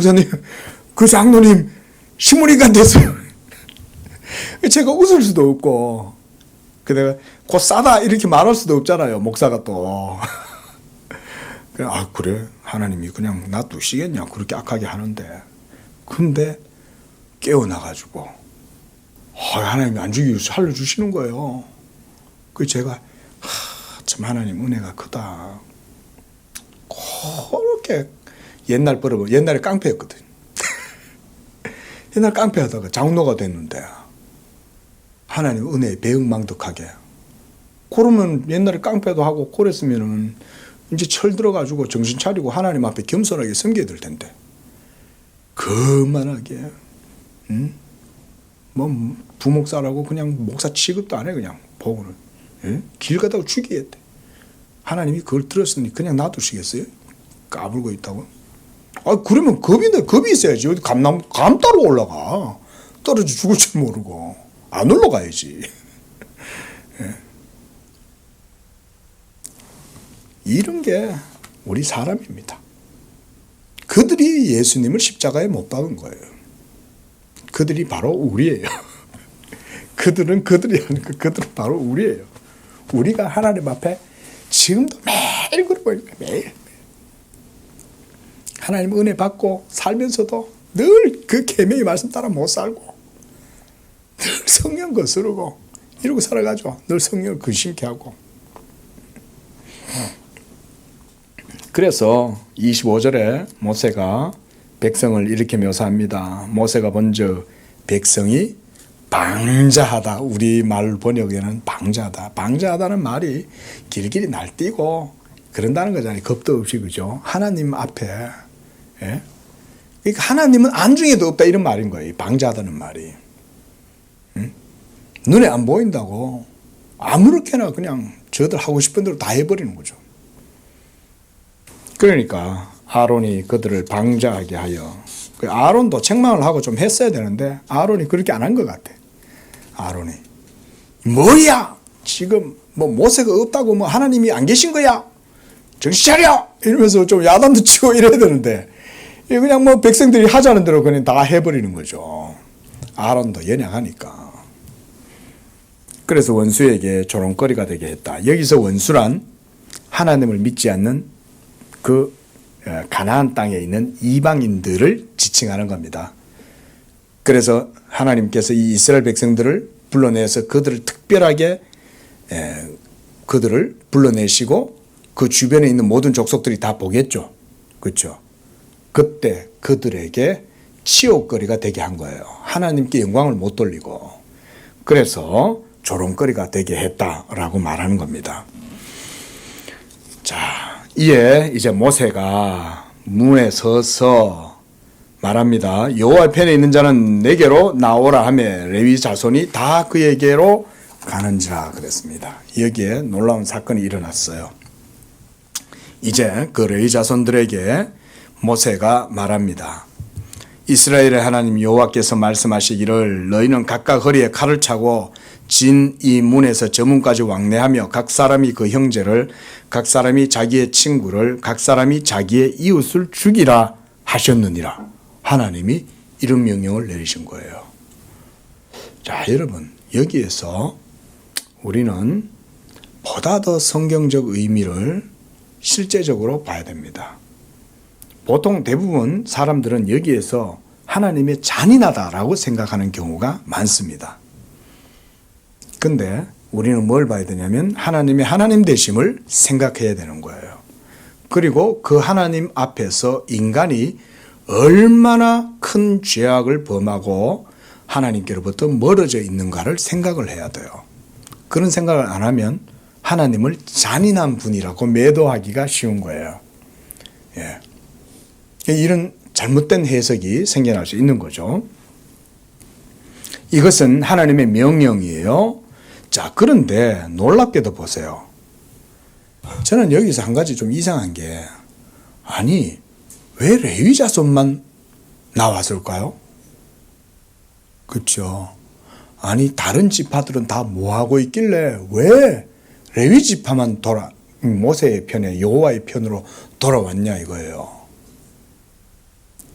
그 장로님 식물인간 됐어요. 제가 웃을 수도 없고 내가 곧 싸다 이렇게 말할 수도 없잖아요. 목사가 또. 그래 하나님이 그냥 놔두시겠냐 그렇게 악하게 하는데 근데 깨어나가지고 하나님이 안 죽이고 살려주시는 거예요. 그 제가 참 하나님 은혜가 크다. 그렇게 옛날에 깡패였거든. 옛날 깡패하다가 장로가 됐는데 하나님 은혜에 배응망덕하게 그러면 옛날에 깡패도 하고 그랬으면은 이제 철 들어가지고 정신 차리고 하나님 앞에 겸손하게 섬겨야 될 텐데 그만하게 뭐 부목사라고 그냥 목사 취급도 안 해. 그냥 보고는 길 가다가 죽이겠대. 하나님이 그걸 들었으니 그냥 놔두시겠어요? 까불고 있다고? 그러면 겁이 있어야지. 어디 감 따로 올라가. 떨어져 죽을 줄 모르고 안 올라가야지. 이런 게 우리 사람입니다. 그들이 예수님을 십자가에 못 박은 거예요. 그들이 바로 우리예요. 그들은 그들이 아니고 그들은 바로 우리예요. 우리가 하나님 앞에 지금도 매일 그러고 있는 거예요. 매일. 하나님 은혜 받고 살면서도 늘 그 계명의 말씀 따라 못 살고 늘 성령 거스르고 이러고 살아가죠. 늘 성령을 근심케 하고. 그래서 25절에 모세가 백성을 이렇게 묘사합니다. 모세가 먼저 백성이 방자하다. 우리말 번역에는 방자하다. 방자하다는 말이 길길이 날뛰고 그런다는 거잖아요. 겁도 없이, 그죠? 하나님 앞에. 예? 그러니까 하나님은 안중에도 없다 이런 말인 거예요. 방자하다는 말이. 응? 눈에 안 보인다고 아무렇게나 그냥 저들 하고 싶은 대로 다 해버리는 거죠. 그러니까 아론이 그들을 방자하게 하여, 아론도 책망을 하고 좀 했어야 되는데 아론이 그렇게 안 한 것 같아. 아론이 뭐야 지금 뭐 모세가 없다고 뭐 하나님이 안 계신 거야 정신 차려 이러면서 좀 야단도 치고 이래야 되는데 그냥 뭐 백성들이 하자는 대로 그냥 다 해버리는 거죠. 아론도 연약하니까. 그래서 원수에게 조롱거리가 되게 했다. 여기서 원수란 하나님을 믿지 않는 그 가나안 땅에 있는 이방인들을 지칭하는 겁니다. 그래서 하나님께서 이 이스라엘 백성들을 불러내서 그들을 특별하게 그들을 불러내시고 그 주변에 있는 모든 족속들이 다 보겠죠. 그렇죠? 그때 그들에게 치욕거리가 되게 한 거예요. 하나님께 영광을 못 돌리고. 그래서 조롱거리가 되게 했다라고 말하는 겁니다. 자, 이에 이제 모세가 문에 서서 말합니다. 여호와의 편에 있는 자는 내게로 나오라 하며 레위 자손이 다 그에게로 가는지라 그랬습니다. 여기에 놀라운 사건이 일어났어요. 이제 그 레위 자손들에게 모세가 말합니다. 이스라엘의 하나님 여호와께서 말씀하시기를 너희는 각각 허리에 칼을 차고 진 이 문에서 저 문까지 왕래하며 각 사람이 그 형제를, 각 사람이 자기의 친구를, 각 사람이 자기의 이웃을 죽이라 하셨느니라. 하나님이 이런 명령을 내리신 거예요. 자, 여러분, 여기에서 우리는 보다 더 성경적 의미를 실제적으로 봐야 됩니다. 보통 대부분 사람들은 여기에서 하나님의 잔인하다라고 생각하는 경우가 많습니다. 근데 우리는 뭘 봐야 되냐면 하나님의 하나님 되심을 생각해야 되는 거예요. 그리고 그 하나님 앞에서 인간이 얼마나 큰 죄악을 범하고 하나님께로부터 멀어져 있는가를 생각을 해야 돼요. 그런 생각을 안 하면 하나님을 잔인한 분이라고 매도하기가 쉬운 거예요. 예. 이런 잘못된 해석이 생겨날 수 있는 거죠. 이것은 하나님의 명령이에요. 자, 그런데 놀랍게도 보세요. 저는 여기서 한 가지 좀 이상한 게, 아니, 왜 레위 자손만 나왔을까요? 그렇죠. 아니, 다른 지파들은 다 뭐하고 있길래 왜 레위 지파만 모세의 편에 여호와의 편으로 돌아왔냐 이거예요.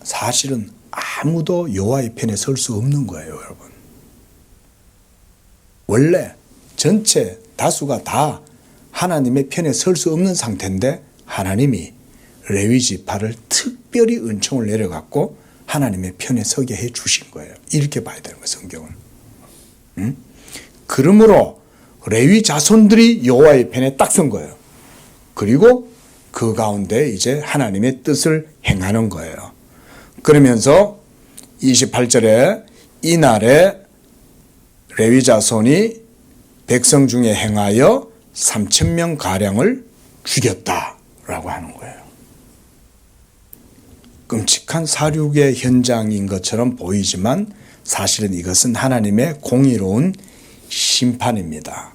사실은 아무도 여호와의 편에 설 수 없는 거예요, 여러분. 원래 전체 다수가 다 하나님의 편에 설 수 없는 상태인데 하나님이 레위 지파를 특별히 은총을 내려갖고 하나님의 편에 서게 해 주신 거예요. 이렇게 봐야 되는 거예요, 성경을. 응? 그러므로 레위 자손들이 여호와의 편에 딱 선 거예요. 그리고 그 가운데 이제 하나님의 뜻을 행하는 거예요. 그러면서 28절에 이날에 레위 자손이 백성 중에 행하여 3,000명 가량을 죽였다라고 하는 거예요. 끔찍한 사륙의 현장인 것처럼 보이지만 사실은 이것은 하나님의 공의로운 심판입니다.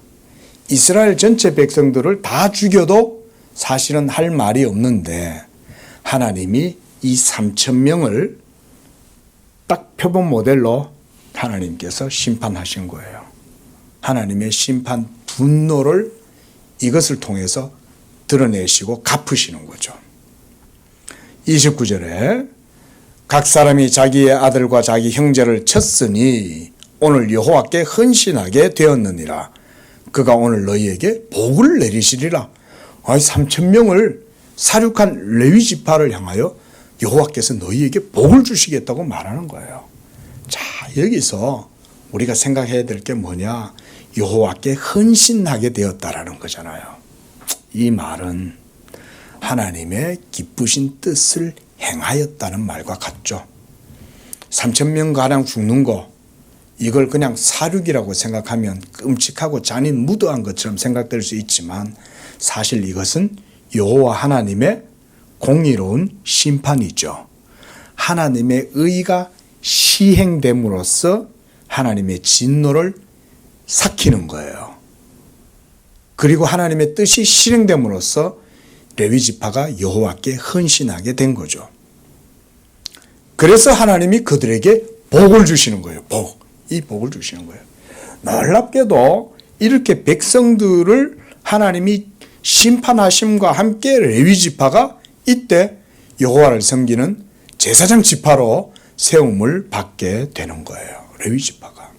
이스라엘 전체 백성들을 다 죽여도 사실은 할 말이 없는데 하나님이 이 3,000명을 딱 표본 모델로 하나님께서 심판하신 거예요. 하나님의 심판 분노를 이것을 통해서 드러내시고 갚으시는 거죠. 29절에 각 사람이 자기의 아들과 자기 형제를 쳤으니 오늘 여호와께 헌신하게 되었느니라. 그가 오늘 너희에게 복을 내리시리라. 3,000명을 사륙한 레위 지파를 향하여 여호와께서 너희에게 복을 주시겠다고 말하는 거예요. 자, 여기서 우리가 생각해야 될 게 뭐냐? 여호와께 헌신하게 되었다라는 거잖아요. 이 말은 하나님의 기쁘신 뜻을 행하였다는 말과 같죠. 3,000명가량 죽는 거, 이걸 그냥 사륙이라고 생각하면 끔찍하고 잔인 무도한 것처럼 생각될 수 있지만 사실 이것은 여호와 하나님의 공의로운 심판이죠. 하나님의 의가 시행됨으로써 하나님의 진노를 삭히는 거예요. 그리고 하나님의 뜻이 실행됨으로써 레위 지파가 여호와께 헌신하게 된 거죠. 그래서 하나님이 그들에게 복을 주시는 거예요. 이 복을 주시는 거예요. 놀랍게도 이렇게 백성들을 하나님이 심판하심과 함께 레위 지파가 이때 여호와를 섬기는 제사장 지파로 세움을 받게 되는 거예요. 레위 지파가.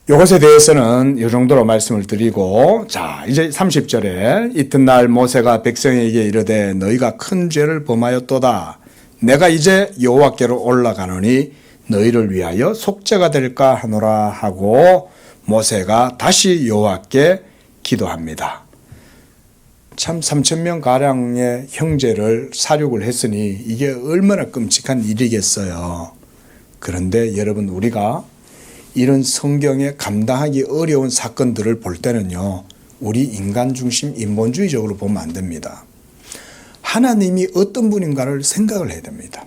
이것에 대해서는 이 정도로 말씀을 드리고, 자, 이제 30절에 이튿날 모세가 백성에게 이르되 너희가 큰 죄를 범하였도다. 내가 이제 여호와께로 올라가노니 너희를 위하여 속죄가 될까 하노라 하고 모세가 다시 여호와께 기도합니다. 참 3,000명 가량의 형제를 사륙을 했으니 이게 얼마나 끔찍한 일이겠어요. 그런데 여러분, 우리가 이런 성경에 감당하기 어려운 사건들을 볼 때는요, 우리 인간 중심 인본주의적으로 보면 안 됩니다. 하나님이 어떤 분인가를 생각을 해야 됩니다.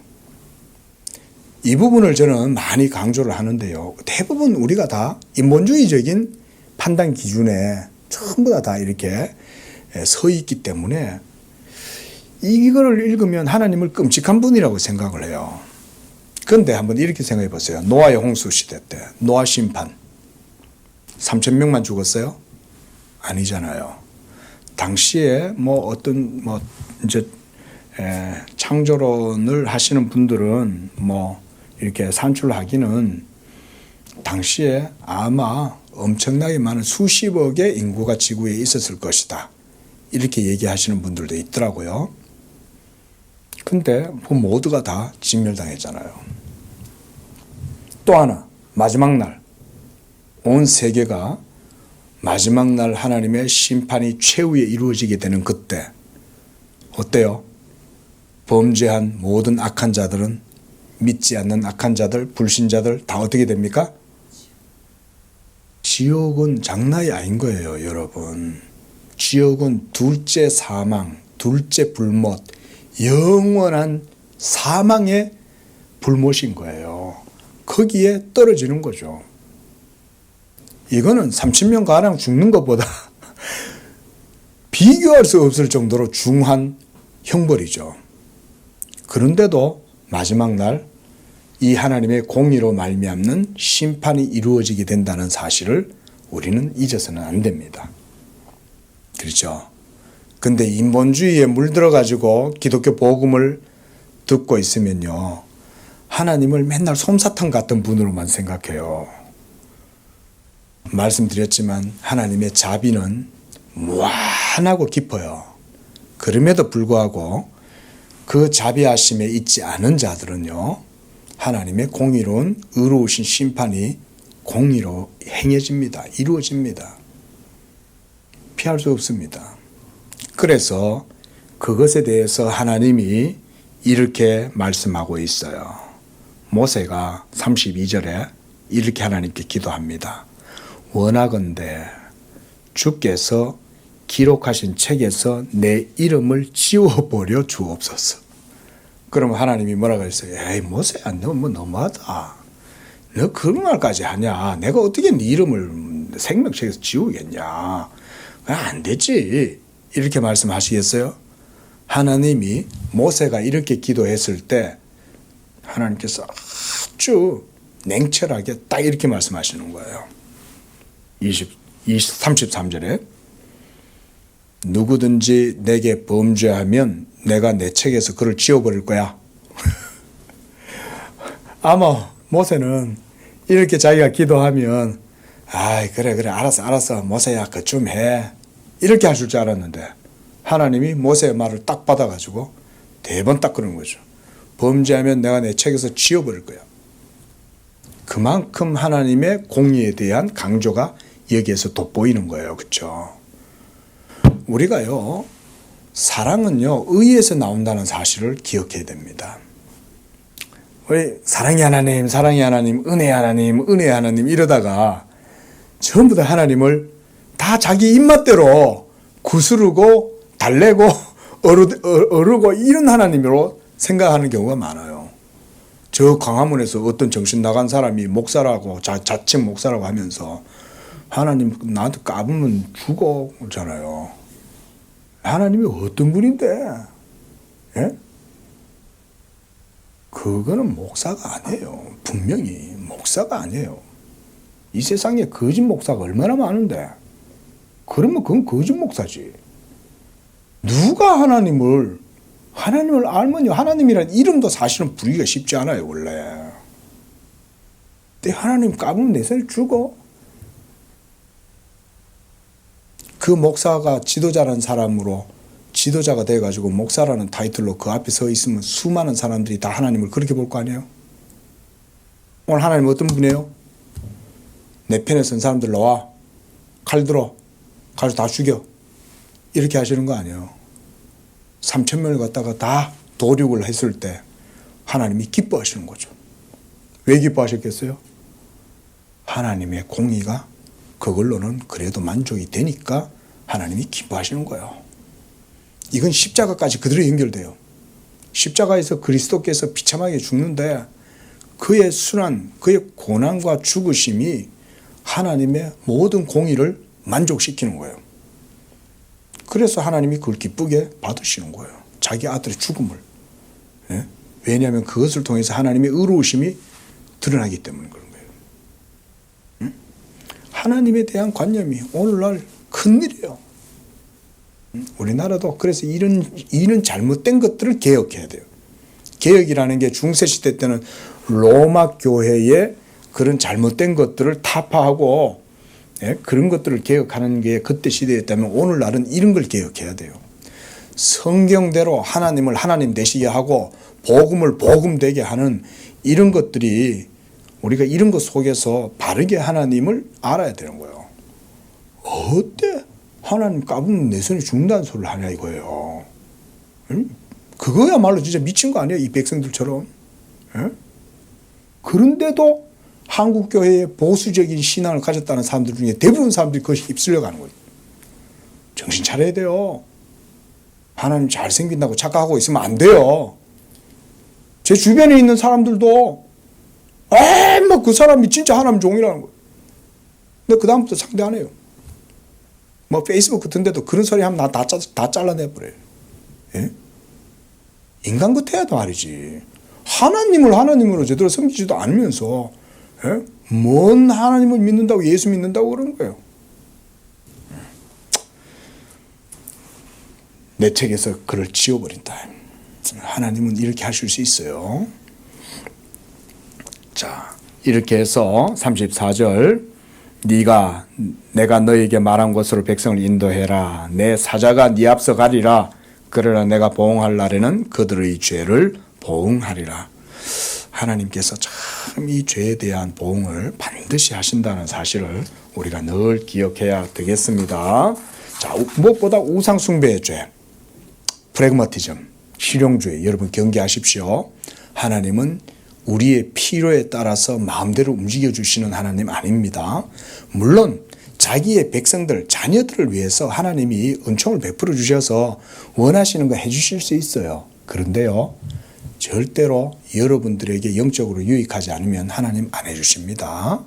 이 부분을 저는 많이 강조를 하는데요. 대부분 우리가 다 인본주의적인 판단 기준에 전부 다 이렇게 서 있기 때문에 이거를 읽으면 하나님을 끔찍한 분이라고 생각을 해요. 그런데 한번 이렇게 생각해 보세요. 노아의 홍수 시대 때 노아 심판 3,000명만 죽었어요? 아니잖아요. 당시에 이제 창조론을 하시는 분들은 이렇게 산출하기는 당시에 아마 엄청나게 많은 수십억의 인구가 지구에 있었을 것이다. 이렇게 얘기하시는 분들도 있더라고요. 근데 모두가 다 진멸당했잖아요. 또 하나, 마지막 날, 온 세계가 마지막 날 하나님의 심판이 최후에 이루어지게 되는 그때 어때요? 범죄한 모든 악한 자들은, 믿지 않는 악한 자들, 불신자들 다 어떻게 됩니까? 지옥은 장난이 아닌 거예요, 여러분. 지옥은 둘째 사망, 둘째 불못, 영원한 사망의 불못인 거예요. 거기에 떨어지는 거죠. 이거는 3,000명 가량 죽는 것보다 비교할 수 없을 정도로 중한 형벌이죠. 그런데도 마지막 날 이 하나님의 공의로 말미암는 심판이 이루어지게 된다는 사실을 우리는 잊어서는 안 됩니다. 그렇죠? 근데 인본주의에 물들어가지고 기독교 복음을 듣고 있으면요, 하나님을 맨날 솜사탕 같은 분으로만 생각해요. 말씀드렸지만 하나님의 자비는 무한하고 깊어요. 그럼에도 불구하고 그 자비하심에 있지 않은 자들은요, 하나님의 공의로운 의로우신 심판이 공의로 행해집니다. 이루어집니다. 피할 수 없습니다. 그래서 그것에 대해서 하나님이 이렇게 말씀하고 있어요. 모세가 32절에 이렇게 하나님께 기도합니다. 원하건대 주께서 기록하신 책에서 내 이름을 지워버려 주옵소서. 그러면 하나님이 뭐라고 했어요? 에이, 모세야, 너 너무하다. 너 그런 말까지 하냐? 내가 어떻게 네 이름을 생명책에서 지우겠냐? 안 되지. 이렇게 말씀하시겠어요? 하나님이 모세가 이렇게 기도했을 때 하나님께서 아주 냉철하게 딱 이렇게 말씀하시는 거예요. 33절에 누구든지 내게 범죄하면 내가 내 책에서 그를 지워버릴 거야. 아마 모세는 이렇게 자기가 기도하면 그래 알았어 모세야 그 좀 해 이렇게 하실 줄 알았는데 하나님이 모세의 말을 딱 받아가지고 대번 딱 그러는 거죠. 범죄하면 내가 내 책에서 지워버릴 거야. 그만큼 하나님의 공의에 대한 강조가 여기에서 돋보이는 거예요. 그렇죠? 우리가요 사랑은요 의에서 나온다는 사실을 기억해야 됩니다. 우리 사랑의 하나님 은혜의 하나님 이러다가 전부 다 하나님을 다 자기 입맛대로 구스르고 달래고 어르고 이런 하나님으로 생각하는 경우가 많아요. 저 광화문에서 어떤 정신 나간 사람이 목사라고 자칭 목사라고 하면서 하나님 나한테 까불면 죽어 그러잖아요. 하나님이 어떤 분인데? 예? 그거는 목사가 아니에요. 분명히 목사가 아니에요. 이 세상에 거짓 목사가 얼마나 많은데 그러면 그건 거짓 목사지. 누가 하나님을 알면요 하나님이라는 이름도 사실은 부르기가 쉽지 않아요 원래. 근데 하나님 까불면 내 손에 죽어. 그 목사가 지도자라는 사람으로 지도자가 돼가지고 목사라는 타이틀로 그 앞에 서 있으면 수많은 사람들이 다 하나님을 그렇게 볼 거 아니에요? 오늘 하나님 어떤 분이에요? 내 편에 선 사람들 나와 칼 들어 가서 다 죽여 이렇게 하시는 거 아니에요. 3,000명을 갖다가 다 도륙을 했을 때 하나님이 기뻐하시는 거죠. 왜 기뻐하셨겠어요? 하나님의 공의가 그걸로는 그래도 만족이 되니까 하나님이 기뻐하시는 거예요. 이건 십자가까지 그대로 연결돼요. 십자가에서 그리스도께서 비참하게 죽는데 그의 순환, 그의 고난과 죽으심이 하나님의 모든 공의를 만족시키는 거예요. 그래서 하나님이 그걸 기쁘게 받으시는 거예요. 자기 아들의 죽음을. 예? 왜냐하면 그것을 통해서 하나님의 의로우심이 드러나기 때문에 그런 거예요. 하나님에 대한 관념이 오늘날 큰일이에요. 우리나라도 그래서 이런 잘못된 것들을 개혁해야 돼요. 개혁이라는 게 중세시대 때는 로마 교회의 그런 잘못된 것들을 타파하고 그런 것들을 개혁하는 게 그때 시대였다면 오늘날은 이런 걸 개혁해야 돼요. 성경대로 하나님을 하나님 되시게 하고 복음을 복음 되게 하는 이런 것들이 우리가 이런 것 속에서 바르게 하나님을 알아야 되는 거예요. 어때? 하나님 까부면 내 손에 죽는다는 소리를 하냐 이거예요. 그거야말로 진짜 미친 거 아니에요? 이 백성들처럼. 그런데도 한국교회의 보수적인 신앙을 가졌다는 사람들 중에 대부분 사람들이 그것이 휩쓸려 가는 거예요. 정신 차려야 돼요. 하나님 잘생긴다고 착각하고 있으면 안 돼요. 제 주변에 있는 사람들도 뭐 그 사람이 진짜 하나님 종이라는 거예요. 근데 그 다음부터 상대 안 해요. 뭐 페이스북 같은 데도 그런 소리 하면 다 잘라내버려요. 예? 인간 같아야 말이지. 하나님을 하나님으로 제대로 섬기지도 않으면서 뭔 하나님을 믿는다고 예수 믿는다고 그러는 거예요. 내 책에서 그를 지워버린다. 하나님은 이렇게 하실 수 있어요. 자, 이렇게 해서 34절 내가 너에게 말한 곳으로 백성을 인도해라. 내 사자가 네 앞서 가리라. 그러나 내가 보응할 날에는 그들의 죄를 보응하리라. 하나님께서 참 이 죄에 대한 보응을 반드시 하신다는 사실을 우리가 늘 기억해야 되겠습니다. 자, 무엇보다 우상 숭배의 죄, 프래그마티즘, 실용주의, 여러분 경계하십시오. 하나님은 우리의 필요에 따라서 마음대로 움직여 주시는 하나님 아닙니다. 물론 자기의 백성들, 자녀들을 위해서 하나님이 은총을 베풀어 주셔서 원하시는 거 해주실 수 있어요. 그런데요, 절대로 여러분들에게 영적으로 유익하지 않으면 하나님 안 해주십니다.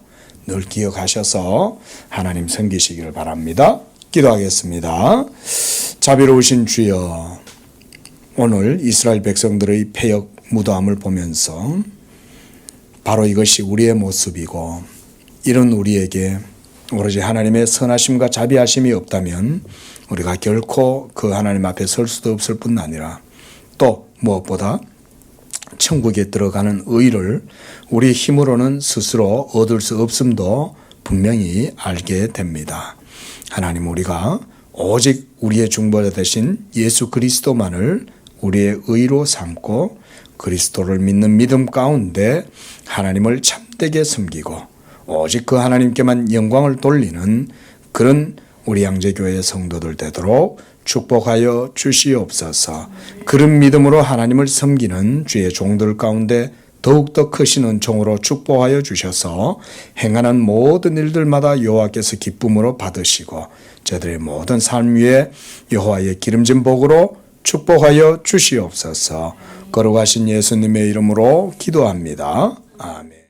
늘 기억하셔서 하나님 섬기시기를 바랍니다. 기도하겠습니다. 자비로우신 주여, 오늘 이스라엘 백성들의 패역 무도함을 보면서 바로 이것이 우리의 모습이고, 이런 우리에게 오로지 하나님의 선하심과 자비하심이 없다면 우리가 결코 그 하나님 앞에 설 수도 없을 뿐 아니라 또 무엇보다 천국에 들어가는 의를 우리 힘으로는 스스로 얻을 수 없음도 분명히 알게 됩니다. 하나님, 우리가 오직 우리의 중보자 되신 예수 그리스도만을 우리의 의로 삼고 그리스도를 믿는 믿음 가운데 하나님을 참되게 섬기고 오직 그 하나님께만 영광을 돌리는 그런 우리 양재교회 성도들 되도록 축복하여 주시옵소서. 그런 믿음으로 하나님을 섬기는 주의 종들 가운데 더욱더 크신 은총으로 축복하여 주셔서 행하는 모든 일들마다 여호와께서 기쁨으로 받으시고 저들의 모든 삶 위에 여호와의 기름진 복으로 축복하여 주시옵소서. 거룩하신 예수님의 이름으로 기도합니다. 아멘.